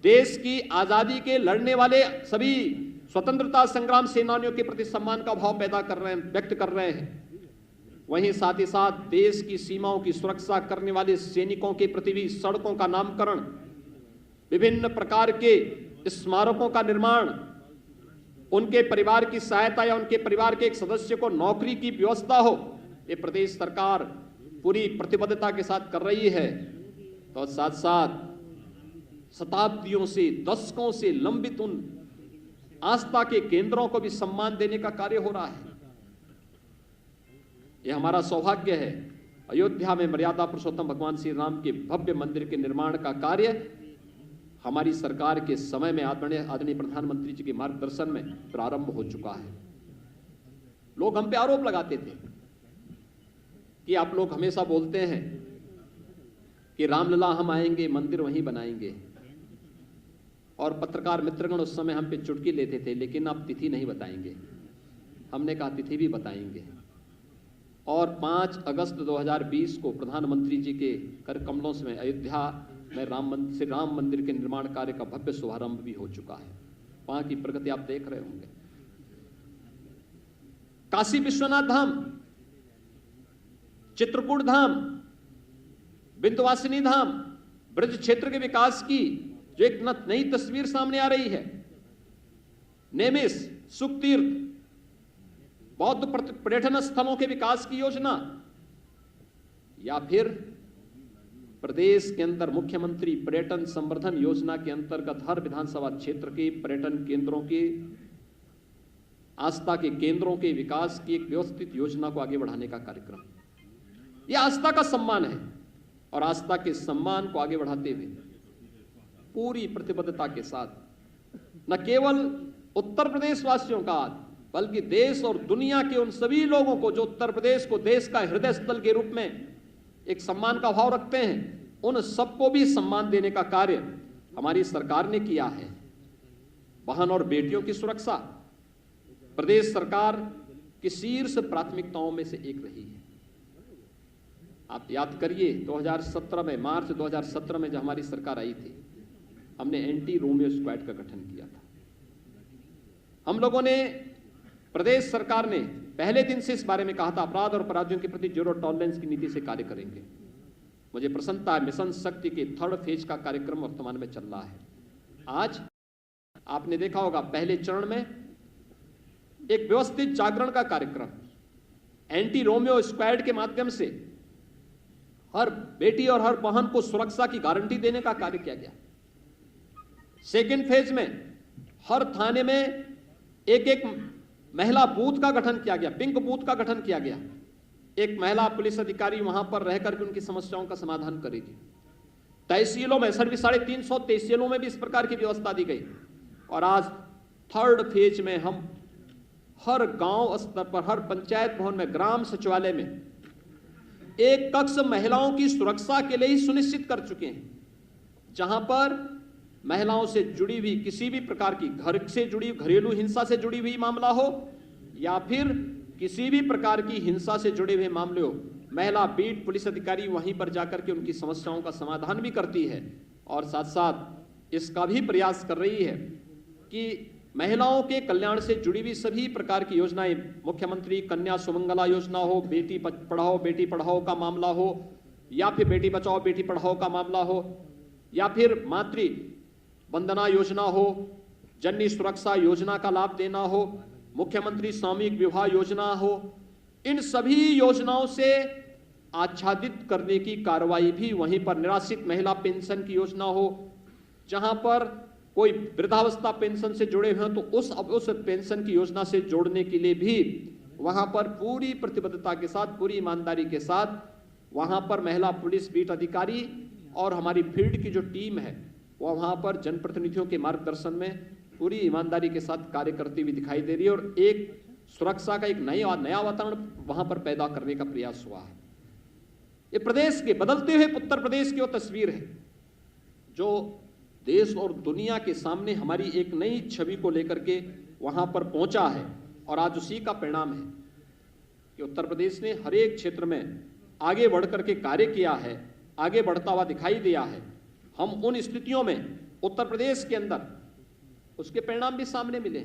देश की आजादी के लड़ने वाले सभी स्वतंत्रता संग्राम सेनानियों के प्रति सम्मान का भाव पैदा कर रहे हैं, व्यक्त कर रहे हैं। वहीं साथ ही साथ देश की सीमाओं की सुरक्षा करने वाले सैनिकों के प्रति भी सड़कों का नामकरण, विभिन्न प्रकार के स्मारकों का निर्माण, उनके परिवार की सहायता या उनके परिवार के एक सदस्य को नौकरी की व्यवस्था हो, ये प्रदेश सरकार पूरी प्रतिबद्धता के साथ कर रही है। तो साथ साथ शताब्दियों से, दशकों से लंबित उन आस्था के केंद्रों को भी सम्मान देने का कार्य हो रहा है। यह हमारा सौभाग्य है। अयोध्या में मर्यादा पुरुषोत्तम भगवान श्री राम के भव्य मंदिर के निर्माण का कार्य हमारी सरकार के समय में आदरणीय प्रधानमंत्री जी के मार्गदर्शन में प्रारंभ हो चुका है। लोग हम पे आरोप लगाते थे कि आप लोग हमेशा बोलते हैं कि रामलला हम आएंगे, मंदिर वहीं बनाएंगे, और पत्रकार मित्रगण उस समय हम पे चुटकी लेते थे, लेकिन आप तिथि नहीं बताएंगे। हमने कहा तिथि भी बताएंगे। और 5 अगस्त 2020 को प्रधानमंत्री जी के कर कमलों में अयोध्या में राम मंदिर के निर्माण कार्य का भव्य शुभारंभ भी हो चुका है। वहां की प्रगति आप देख रहे होंगे। काशी विश्वनाथ धाम, चित्रकूट धाम, विंध्यवासिनी धाम, ब्रज क्षेत्र के विकास की जो एक नई तस्वीर सामने आ रही है, नेमिस, सुखतीर्थ, बौद्ध पर्यटन स्थलों के विकास की योजना, या फिर प्रदेश के अंदर मुख्यमंत्री पर्यटन संवर्धन योजना के अंतर्गत हर विधानसभा क्षेत्र के पर्यटन केंद्रों के, आस्था के केंद्रों के विकास की एक व्यवस्थित योजना को आगे बढ़ाने का कार्यक्रम। यह आस्था का सम्मान है और आस्था के सम्मान को आगे बढ़ाते हुए पूरी प्रतिबद्धता के साथ न केवल उत्तर प्रदेश वासियों का बल्कि देश और दुनिया के उन सभी लोगों को जो उत्तर प्रदेश को देश का हृदय स्थल के रूप में एक सम्मान का भाव रखते हैं, उन सबको भी सम्मान देने का कार्य हमारी सरकार ने किया है। बहन और बेटियों की सुरक्षा प्रदेश सरकार की शीर्ष प्राथमिकताओं में से एक रही है। आप याद करिए 2017 में, मार्च 2017 में जब हमारी सरकार आई थी, हमने एंटी रोमियो स्क्वाड का गठन किया था। हम लोगों ने, प्रदेश सरकार ने पहले दिन से इस बारे में कहा था, अपराध और अपराधियों के प्रति जीरो टॉलरेंस की नीति से कार्य करेंगे। मुझे प्रसन्नता है, मिशन शक्ति के 3rd फेज का कार्यक्रम वर्तमान में चल रहा है। आज आपने देखा होगा, पहले चरण में एक व्यवस्थित जागरण का कार्यक्रम, एंटी रोमियो स्क्वाड के माध्यम से हर बेटी और हर बहन को सुरक्षा की गारंटी देने का कार्य किया गया। सेकेंड फेज में हर थाने में एक एक महिला बूथ का गठन किया गया, पिंक बूथ का गठन किया गया। एक महिला पुलिस अधिकारी वहां पर रहकर के उनकी समस्याओं का समाधान करेगी। तहसीलों में 350 तहसीलों में भी इस प्रकार की व्यवस्था दी गई। और आज 3rd फेज में हम हर गांव स्तर पर, हर पंचायत भवन में, ग्राम सचिवालय में एक कक्ष महिलाओं की सुरक्षा के लिए ही सुनिश्चित कर चुके हैं, जहां पर महिलाओं से जुड़ी हुई किसी भी प्रकार की, घर से जुड़ी, घरेलू हिंसा से जुड़ी हुई मामला हो या फिर किसी भी प्रकार की हिंसा से जुड़े हुए मामले हो, महिला बीट पुलिस अधिकारी वहीं पर जाकर के उनकी समस्याओं का समाधान भी करती है। और साथ साथ इसका भी प्रयास कर रही है कि महिलाओं के कल्याण से जुड़ी हुई सभी प्रकार की योजनाएं, मुख्यमंत्री कन्या सुमंगला योजना हो, बेटी पढ़ाओ का मामला हो, या फिर बेटी बचाओ बेटी पढ़ाओ का मामला हो, या फिर मातृ वंदना योजना हो, जननी सुरक्षा योजना का लाभ देना हो, मुख्यमंत्री सामूहिक विवाह योजना हो, इन सभी योजनाओं से आच्छादित करने की कार्रवाई भी वहीं पर, निराश्रित महिला पेंशन की योजना हो, जहां पर कोई वृद्धावस्था पेंशन से जुड़े हुए हैं तो उस पेंशन की योजना से जोड़ने के लिए भी वहां पर पूरी प्रतिबद्धता के साथ, पूरी ईमानदारी के साथ वहां पर महिला पुलिस बीट अधिकारी और हमारी फील्ड की जो टीम है वो वहां पर जनप्रतिनिधियों के मार्गदर्शन में पूरी ईमानदारी के साथ कार्य करती हुई दिखाई दे रही है। और एक सुरक्षा का एक नया वातावरण वहां पर पैदा करने का प्रयास हुआ है। ये प्रदेश के, बदलते हुए उत्तर प्रदेश की वो तस्वीर है जो देश और दुनिया के सामने हमारी एक नई छवि को लेकर के वहां पर पहुंचा है। और आज उसी का परिणाम है कि उत्तर प्रदेश ने हर एक क्षेत्र में आगे बढ़ करके कार्य किया है, आगे बढ़ता हुआ दिखाई दिया है। हम उन स्थितियों में उत्तर प्रदेश के अंदर उसके परिणाम भी सामने मिले।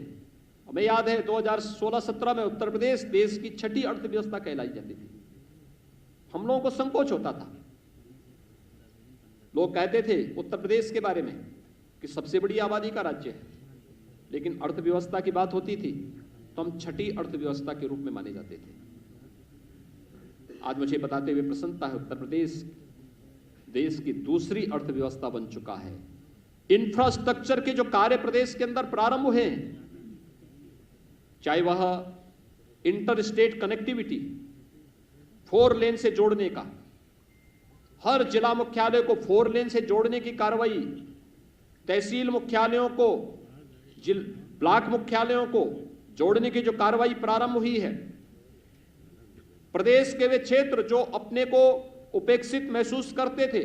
हमें याद है 2016-17 में उत्तर प्रदेश देश की 6ठी अर्थव्यवस्था कहलाई जाती थी। हम लोगों को संकोच होता था, लोग कहते थे उत्तर प्रदेश के बारे में कि सबसे बड़ी आबादी का राज्य है, लेकिन अर्थव्यवस्था की बात होती थी तो हम 6ठी अर्थव्यवस्था के रूप में माने जाते थे। आज मुझे बताते हुए प्रसन्नता है, उत्तर प्रदेश देश की दूसरी अर्थव्यवस्था बन चुका है। इंफ्रास्ट्रक्चर के जो कार्य प्रदेश के अंदर प्रारंभ हुए हैं, चाहे वह इंटर स्टेट कनेक्टिविटी, 4 लेन से जोड़ने का, हर जिला मुख्यालय को 4 लेन से जोड़ने की कार्रवाई, तहसील मुख्यालयों को ब्लॉक मुख्यालयों को जोड़ने की जो कार्रवाई प्रारंभ हुई है, प्रदेश के वे क्षेत्र जो अपने को उपेक्षित महसूस करते थे,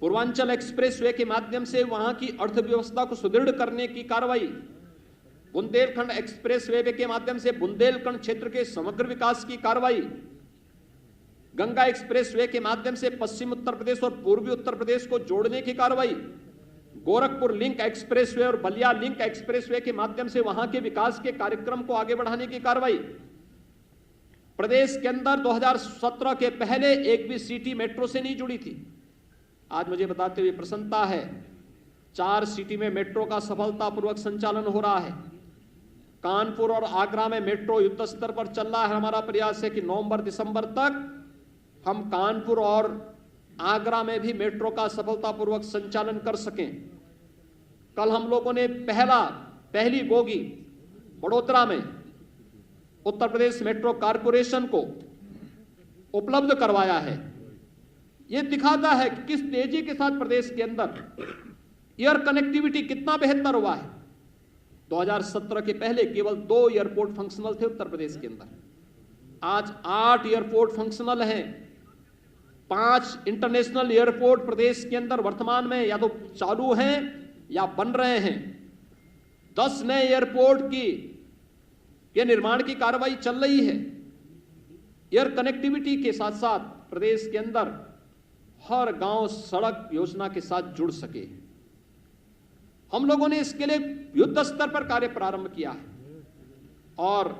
पूर्वांचल एक्सप्रेसवे के माध्यम से वहां की अर्थव्यवस्था को सुदृढ़ करने की कार्रवाई, बुंदेलखंड एक्सप्रेसवे के माध्यम से बुंदेलखंड क्षेत्र के समग्र विकास की कार्रवाई, गंगा एक्सप्रेसवे के माध्यम से पश्चिम उत्तर प्रदेश और पूर्वी उत्तर प्रदेश को जोड़ने की कार्रवाई, गोरखपुर लिंक एक्सप्रेसवे और बलिया लिंक एक्सप्रेसवे के माध्यम से वहां के विकास के कार्यक्रम को आगे बढ़ाने की कार्रवाई। प्रदेश के अंदर 2017 के पहले एक भी सिटी मेट्रो से नहीं जुड़ी थी। आज मुझे बताते हुए प्रसन्नता है, 4 सिटी में मेट्रो का सफलतापूर्वक संचालन हो रहा है। कानपुर और आगरा में मेट्रो युद्ध स्तर पर चल रहा है। हमारा प्रयास है कि नवंबर-दिसंबर तक हम कानपुर और आगरा में भी मेट्रो का सफलतापूर्वक संचालन कर सकें। कल हम लोगों ने पहली बोगी बड़ोदरा में उत्तर प्रदेश मेट्रो कॉरपोरेशन को उपलब्ध करवाया है। यह दिखाता है कि किस तेजी के साथ प्रदेश के अंदर एयर कनेक्टिविटी कितना बेहतर हुआ है। 2017 के पहले केवल 2 एयरपोर्ट फंक्शनल थे उत्तर प्रदेश के अंदर, आज 8 एयरपोर्ट फंक्शनल हैं। 5 इंटरनेशनल एयरपोर्ट प्रदेश के अंदर वर्तमान में या तो चालू हैं या बन रहे हैं। 10 नए एयरपोर्ट के निर्माण की कार्रवाई चल रही है। एयर कनेक्टिविटी के साथ साथ प्रदेश के अंदर हर गांव सड़क योजना के साथ जुड़ सके। हम लोगों ने इसके लिए युद्ध स्तर पर कार्य प्रारंभ किया है और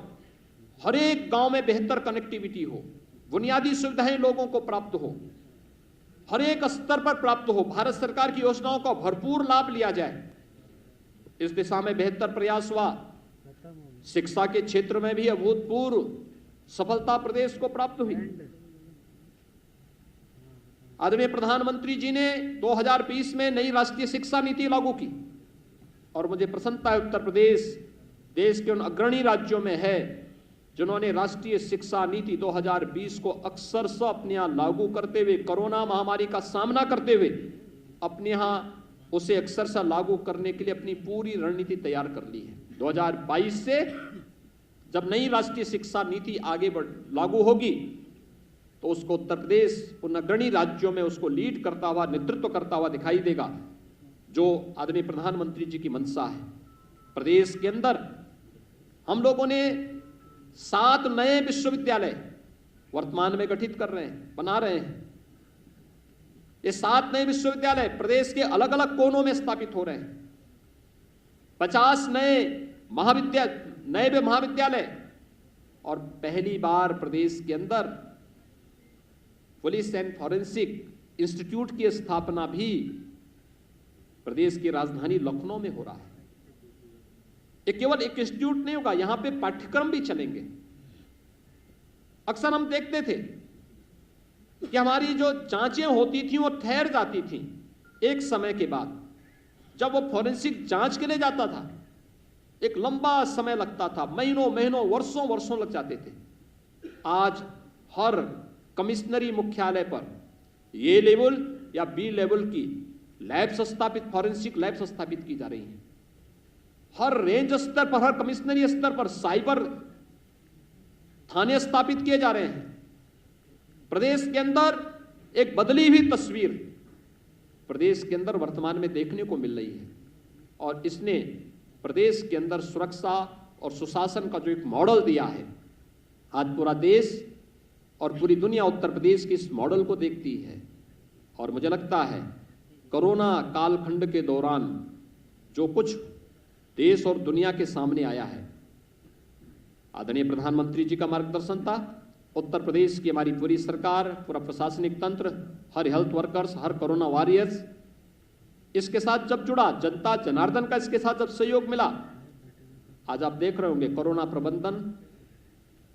हर एक गांव में बेहतर कनेक्टिविटी हो, बुनियादी सुविधाएं लोगों को प्राप्त हो, हर एक स्तर पर प्राप्त हो, भारत सरकार की योजनाओं का भरपूर लाभ लिया जाए। इस दिशा में बेहतर प्रयास हुआ। शिक्षा के क्षेत्र में भी अभूतपूर्व सफलता प्रदेश को प्राप्त हुई। आदरणीय प्रधानमंत्री जी ने 2020 में नई राष्ट्रीय शिक्षा नीति लागू की और मुझे प्रसन्नता है उत्तर प्रदेश देश के उन अग्रणी राज्यों में है जिन्होंने राष्ट्रीय शिक्षा नीति 2020 को अक्षरशः अपने यहां लागू करते हुए, कोरोना महामारी का सामना करते हुए अपने यहां उसे अक्षरशः लागू करने के लिए अपनी पूरी रणनीति तैयार कर ली है। 2022 से जब नई राष्ट्रीय शिक्षा नीति आगे लागू होगी तो उसको उत्तर प्रदेश उन अग्रणी राज्यों में उसको लीड करता हुआ, नेतृत्व करता हुआ दिखाई देगा, जो आदरणीय प्रधानमंत्री जी की मंशा है। प्रदेश के अंदर हम लोगों ने 7 नए विश्वविद्यालय वर्तमान में गठित कर रहे हैं, बना रहे हैं। ये 7 नए विश्वविद्यालय प्रदेश के अलग अलग कोनों में स्थापित हो रहे हैं। 50 नए महाविद्यालय और पहली बार प्रदेश के अंदर पुलिस एंड फॉरेंसिक इंस्टीट्यूट की स्थापना भी प्रदेश की राजधानी लखनऊ में हो रहा है। ये केवल एक इंस्टीट्यूट नहीं होगा, यहां पे पाठ्यक्रम भी चलेंगे। अक्सर हम देखते थे कि हमारी जो जांचें होती थी वो ठहर जाती थी एक समय के बाद। जब वो फॉरेंसिक जांच के लिए जाता था एक लंबा समय लगता था, महीनों वर्षों लग जाते थे। आज हर कमिश्नरी मुख्यालय पर ए लेवल या बी लेवल की लैब्स स्थापित, फॉरेंसिक लैब्स स्थापित की जा रही हैं। हर रेंज स्तर पर, हर कमिश्नरी स्तर पर साइबर थाने स्थापित किए जा रहे हैं। प्रदेश के अंदर एक बदली हुई तस्वीर प्रदेश के अंदर वर्तमान में देखने को मिल रही है और इसने प्रदेश के अंदर सुरक्षा और सुशासन का जो एक मॉडल दिया है, आज पूरा देश और पूरी दुनिया उत्तर प्रदेश के इस मॉडल को देखती है। और मुझे लगता है कोरोना कालखंड के दौरान जो कुछ देश और दुनिया के सामने आया है, आदरणीय प्रधानमंत्री जी का मार्गदर्शन था, उत्तर प्रदेश की हमारी पूरी सरकार, पूरा प्रशासनिक तंत्र, हर हेल्थ वर्कर्स, हर कोरोना वॉरियर्स, इसके साथ जब जुड़ा, जनता जनार्दन का इसके साथ जब सहयोग मिला, आज आप देख रहे होंगे कोरोना प्रबंधन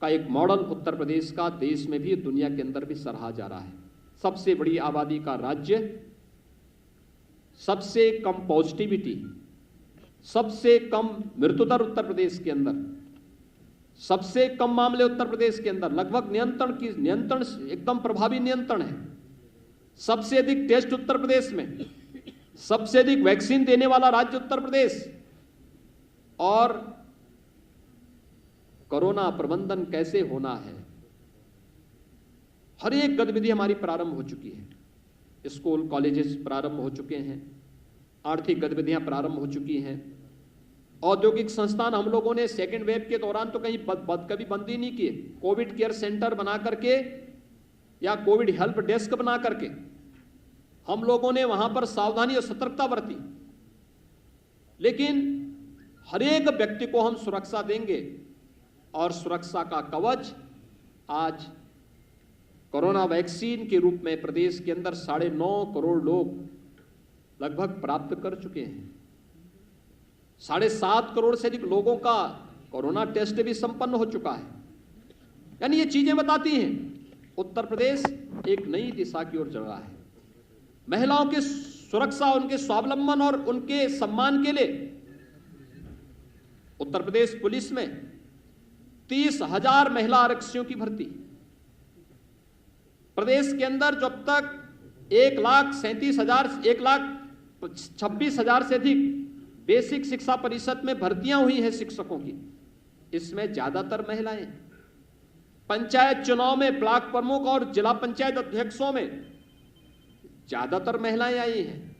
का एक मॉडल उत्तर प्रदेश का देश में भी, दुनिया के अंदर भी सराहा जा रहा है। सबसे बड़ी आबादी का राज्य, सबसे कम पॉजिटिविटी, सबसे कम मृत्यु दर उत्तर प्रदेश के अंदर, सबसे कम मामले उत्तर प्रदेश के अंदर, लगभग नियंत्रण एकदम प्रभावी नियंत्रण है। सबसे अधिक टेस्ट उत्तर प्रदेश में, सबसे अधिक वैक्सीन देने वाला राज्य उत्तर प्रदेश। और कोरोना प्रबंधन कैसे होना है, हर एक गतिविधि हमारी प्रारंभ हो चुकी है। स्कूल कॉलेजेस प्रारंभ हो चुके हैं, आर्थिक गतिविधियां प्रारंभ हो चुकी हैं। औद्योगिक संस्थान हम लोगों ने सेकेंड वेव के दौरान तो कहीं कभी बंद ही नहीं किए। कोविड केयर सेंटर बना करके या कोविड हेल्प डेस्क बना करके हम लोगों ने वहां पर सावधानी और सतर्कता बरती। लेकिन हर एक व्यक्ति को हम सुरक्षा देंगे और सुरक्षा का कवच आज कोरोना वैक्सीन के रूप में प्रदेश के अंदर 9.5 करोड़ लोग लगभग प्राप्त कर चुके हैं। 7.5 करोड़ से अधिक लोगों का कोरोना टेस्ट भी संपन्न हो चुका है। यानी ये चीजें बताती हैं उत्तर प्रदेश एक नई दिशा की ओर चल रहा है। महिलाओं की सुरक्षा, उनके स्वावलंबन और उनके सम्मान के लिए उत्तर प्रदेश पुलिस में 30,000 महिला आरक्षियों की भर्ती। प्रदेश के अंदर जब तक 1,26,000 से अधिक बेसिक शिक्षा परिषद में भर्तियां हुई हैं शिक्षकों की, इसमें ज्यादातर महिलाएं। पंचायत चुनाव में ब्लॉक प्रमुख और जिला पंचायत अध्यक्षों में ज्यादातर महिलाएं आई हैं।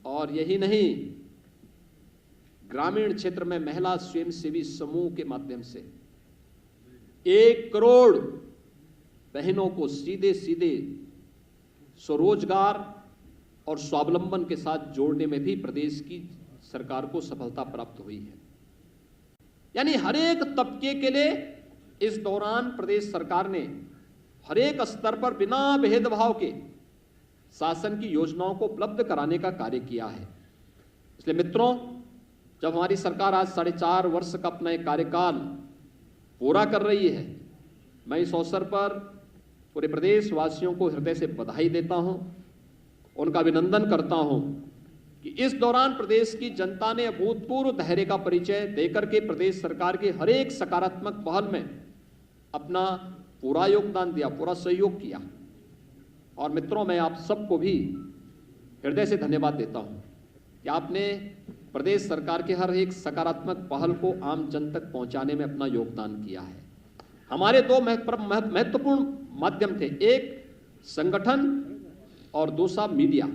और यही नहीं, ग्रामीण क्षेत्र में महिला स्वयंसेवी समूह के माध्यम से 1 करोड़ बहनों को सीधे सीधे स्वरोजगार और स्वावलंबन के साथ जोड़ने में भी प्रदेश की सरकार को सफलता प्राप्त हुई है। यानी हर एक तबके के लिए इस दौरान प्रदेश सरकार ने हर एक स्तर पर बिना भेदभाव के शासन की योजनाओं को उपलब्ध कराने का कार्य किया है। इसलिए मित्रों, जब हमारी सरकार आज 4.5 वर्ष का अपना एक कार्यकाल पूरा कर रही है, मैं इस अवसर पर पूरे प्रदेशवासियों को हृदय से बधाई देता हूं, उनका अभिनंदन करता हूं कि इस दौरान प्रदेश की जनता ने अभूतपूर्व धैर्य का परिचय देकर के प्रदेश सरकार के हर एक सकारात्मक पहल में अपना पूरा योगदान दिया, पूरा सहयोग किया। और मित्रों, मैं आप सबको भी हृदय से धन्यवाद देता हूं कि आपने प्रदेश सरकार के हर एक सकारात्मक पहल को आम जन तक पहुंचाने में अपना योगदान किया है। हमारे दो महत्वपूर्ण माध्यम थे, एक संगठन और दूसरा मीडिया,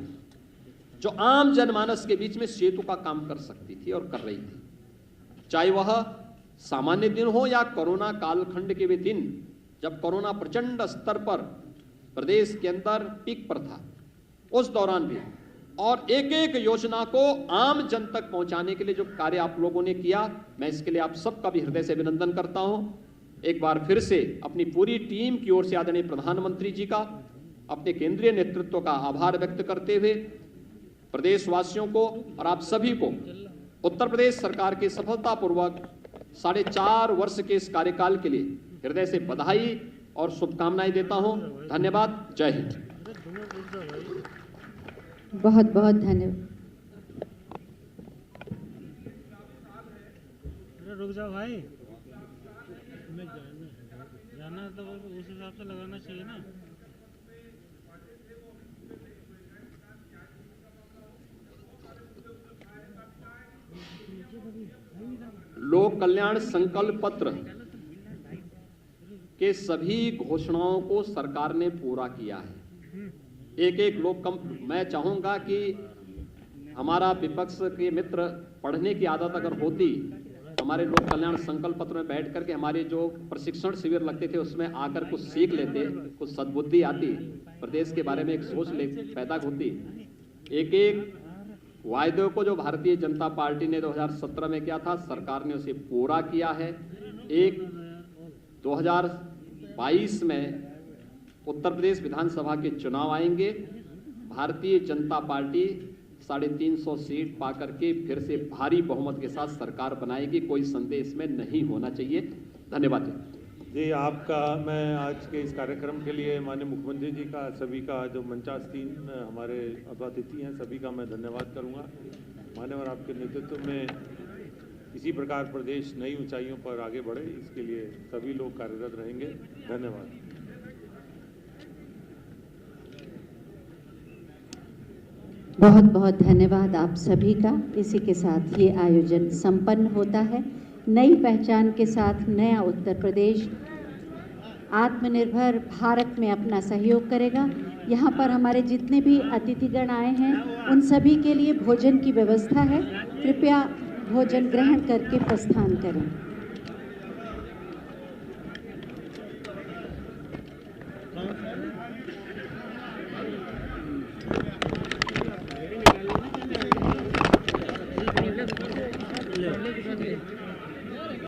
जो आम जनमानस के बीच में सेतु का काम कर सकती थी और कर रही थी। चाहे वह सामान्य दिन हो या कोरोना कालखंड के भी दिन, जब कोरोना प्रचंड स्तर पर प्रदेश के अंदर पीक पर था, उस दौरान भी, और एक एक योजना को आम जन तक पहुंचाने के लिए जो कार्य आप लोगों ने किया, मैं इसके लिए आप सबका भी हृदय से अभिनंदन करता हूं। एक बार फिर से अपनी पूरी टीम की ओर से आदरणीय प्रधानमंत्री जी का, अपने केंद्रीय नेतृत्व का आभार व्यक्त करते हुए प्रदेशवासियों को और आप सभी को उत्तर प्रदेश सरकार के सफलतापूर्वक 4.5 वर्ष के इस कार्यकाल के लिए हृदय से बधाई और शुभकामनाएं देता हूं। धन्यवाद। जय हिंद। बहुत बहुत धन्यवाद। रुक जाओ भाई, मैं जाना तो उस हिसाब से लगाना चाहिए ना। लोक कल्याण संकल्प पत्र के सभी घोषणाओं को सरकार ने पूरा किया है। एक एक मैं चाहूंगा कि हमारा विपक्ष के मित्र पढ़ने की आदत अगर होती, हमारे लोक कल्याण संकल्प पत्र में बैठ करके हमारे जो प्रशिक्षण शिविर लगते थे उसमें आकर कुछ सीख लेते, कुछ सद्बुद्धि आती, प्रदेश के बारे में एक सोच पैदा होती। एक एक वायदों को जो भारतीय जनता पार्टी ने 2017 में किया था, सरकार ने उसे पूरा किया है। एक 2022 में उत्तर प्रदेश विधानसभा के चुनाव आएंगे, भारतीय जनता पार्टी 350 सीट पाकर के फिर से भारी बहुमत के साथ सरकार बनाएगी, कोई संदेह इसमें नहीं होना चाहिए। धन्यवाद जी। आपका, मैं आज के इस कार्यक्रम के लिए माननीय मुख्यमंत्री जी का, सभी का, जो मंचासीन हमारे अतिथि हैं, सभी का मैं धन्यवाद करूंगा। माननीय, आपके नेतृत्व में इसी प्रकार प्रदेश नई ऊंचाइयों पर आगे बढ़े, इसके लिए सभी लोग कार्यरत रहेंगे। धन्यवाद। बहुत बहुत धन्यवाद आप सभी का। इसी के साथ ये आयोजन संपन्न होता है। नई पहचान के साथ नया उत्तर प्रदेश आत्मनिर्भर भारत में अपना सहयोग करेगा। यहाँ पर हमारे जितने भी अतिथिगण आए हैं, उन सभी के लिए भोजन की व्यवस्था है। कृपया भोजन ग्रहण करके प्रस्थान करें।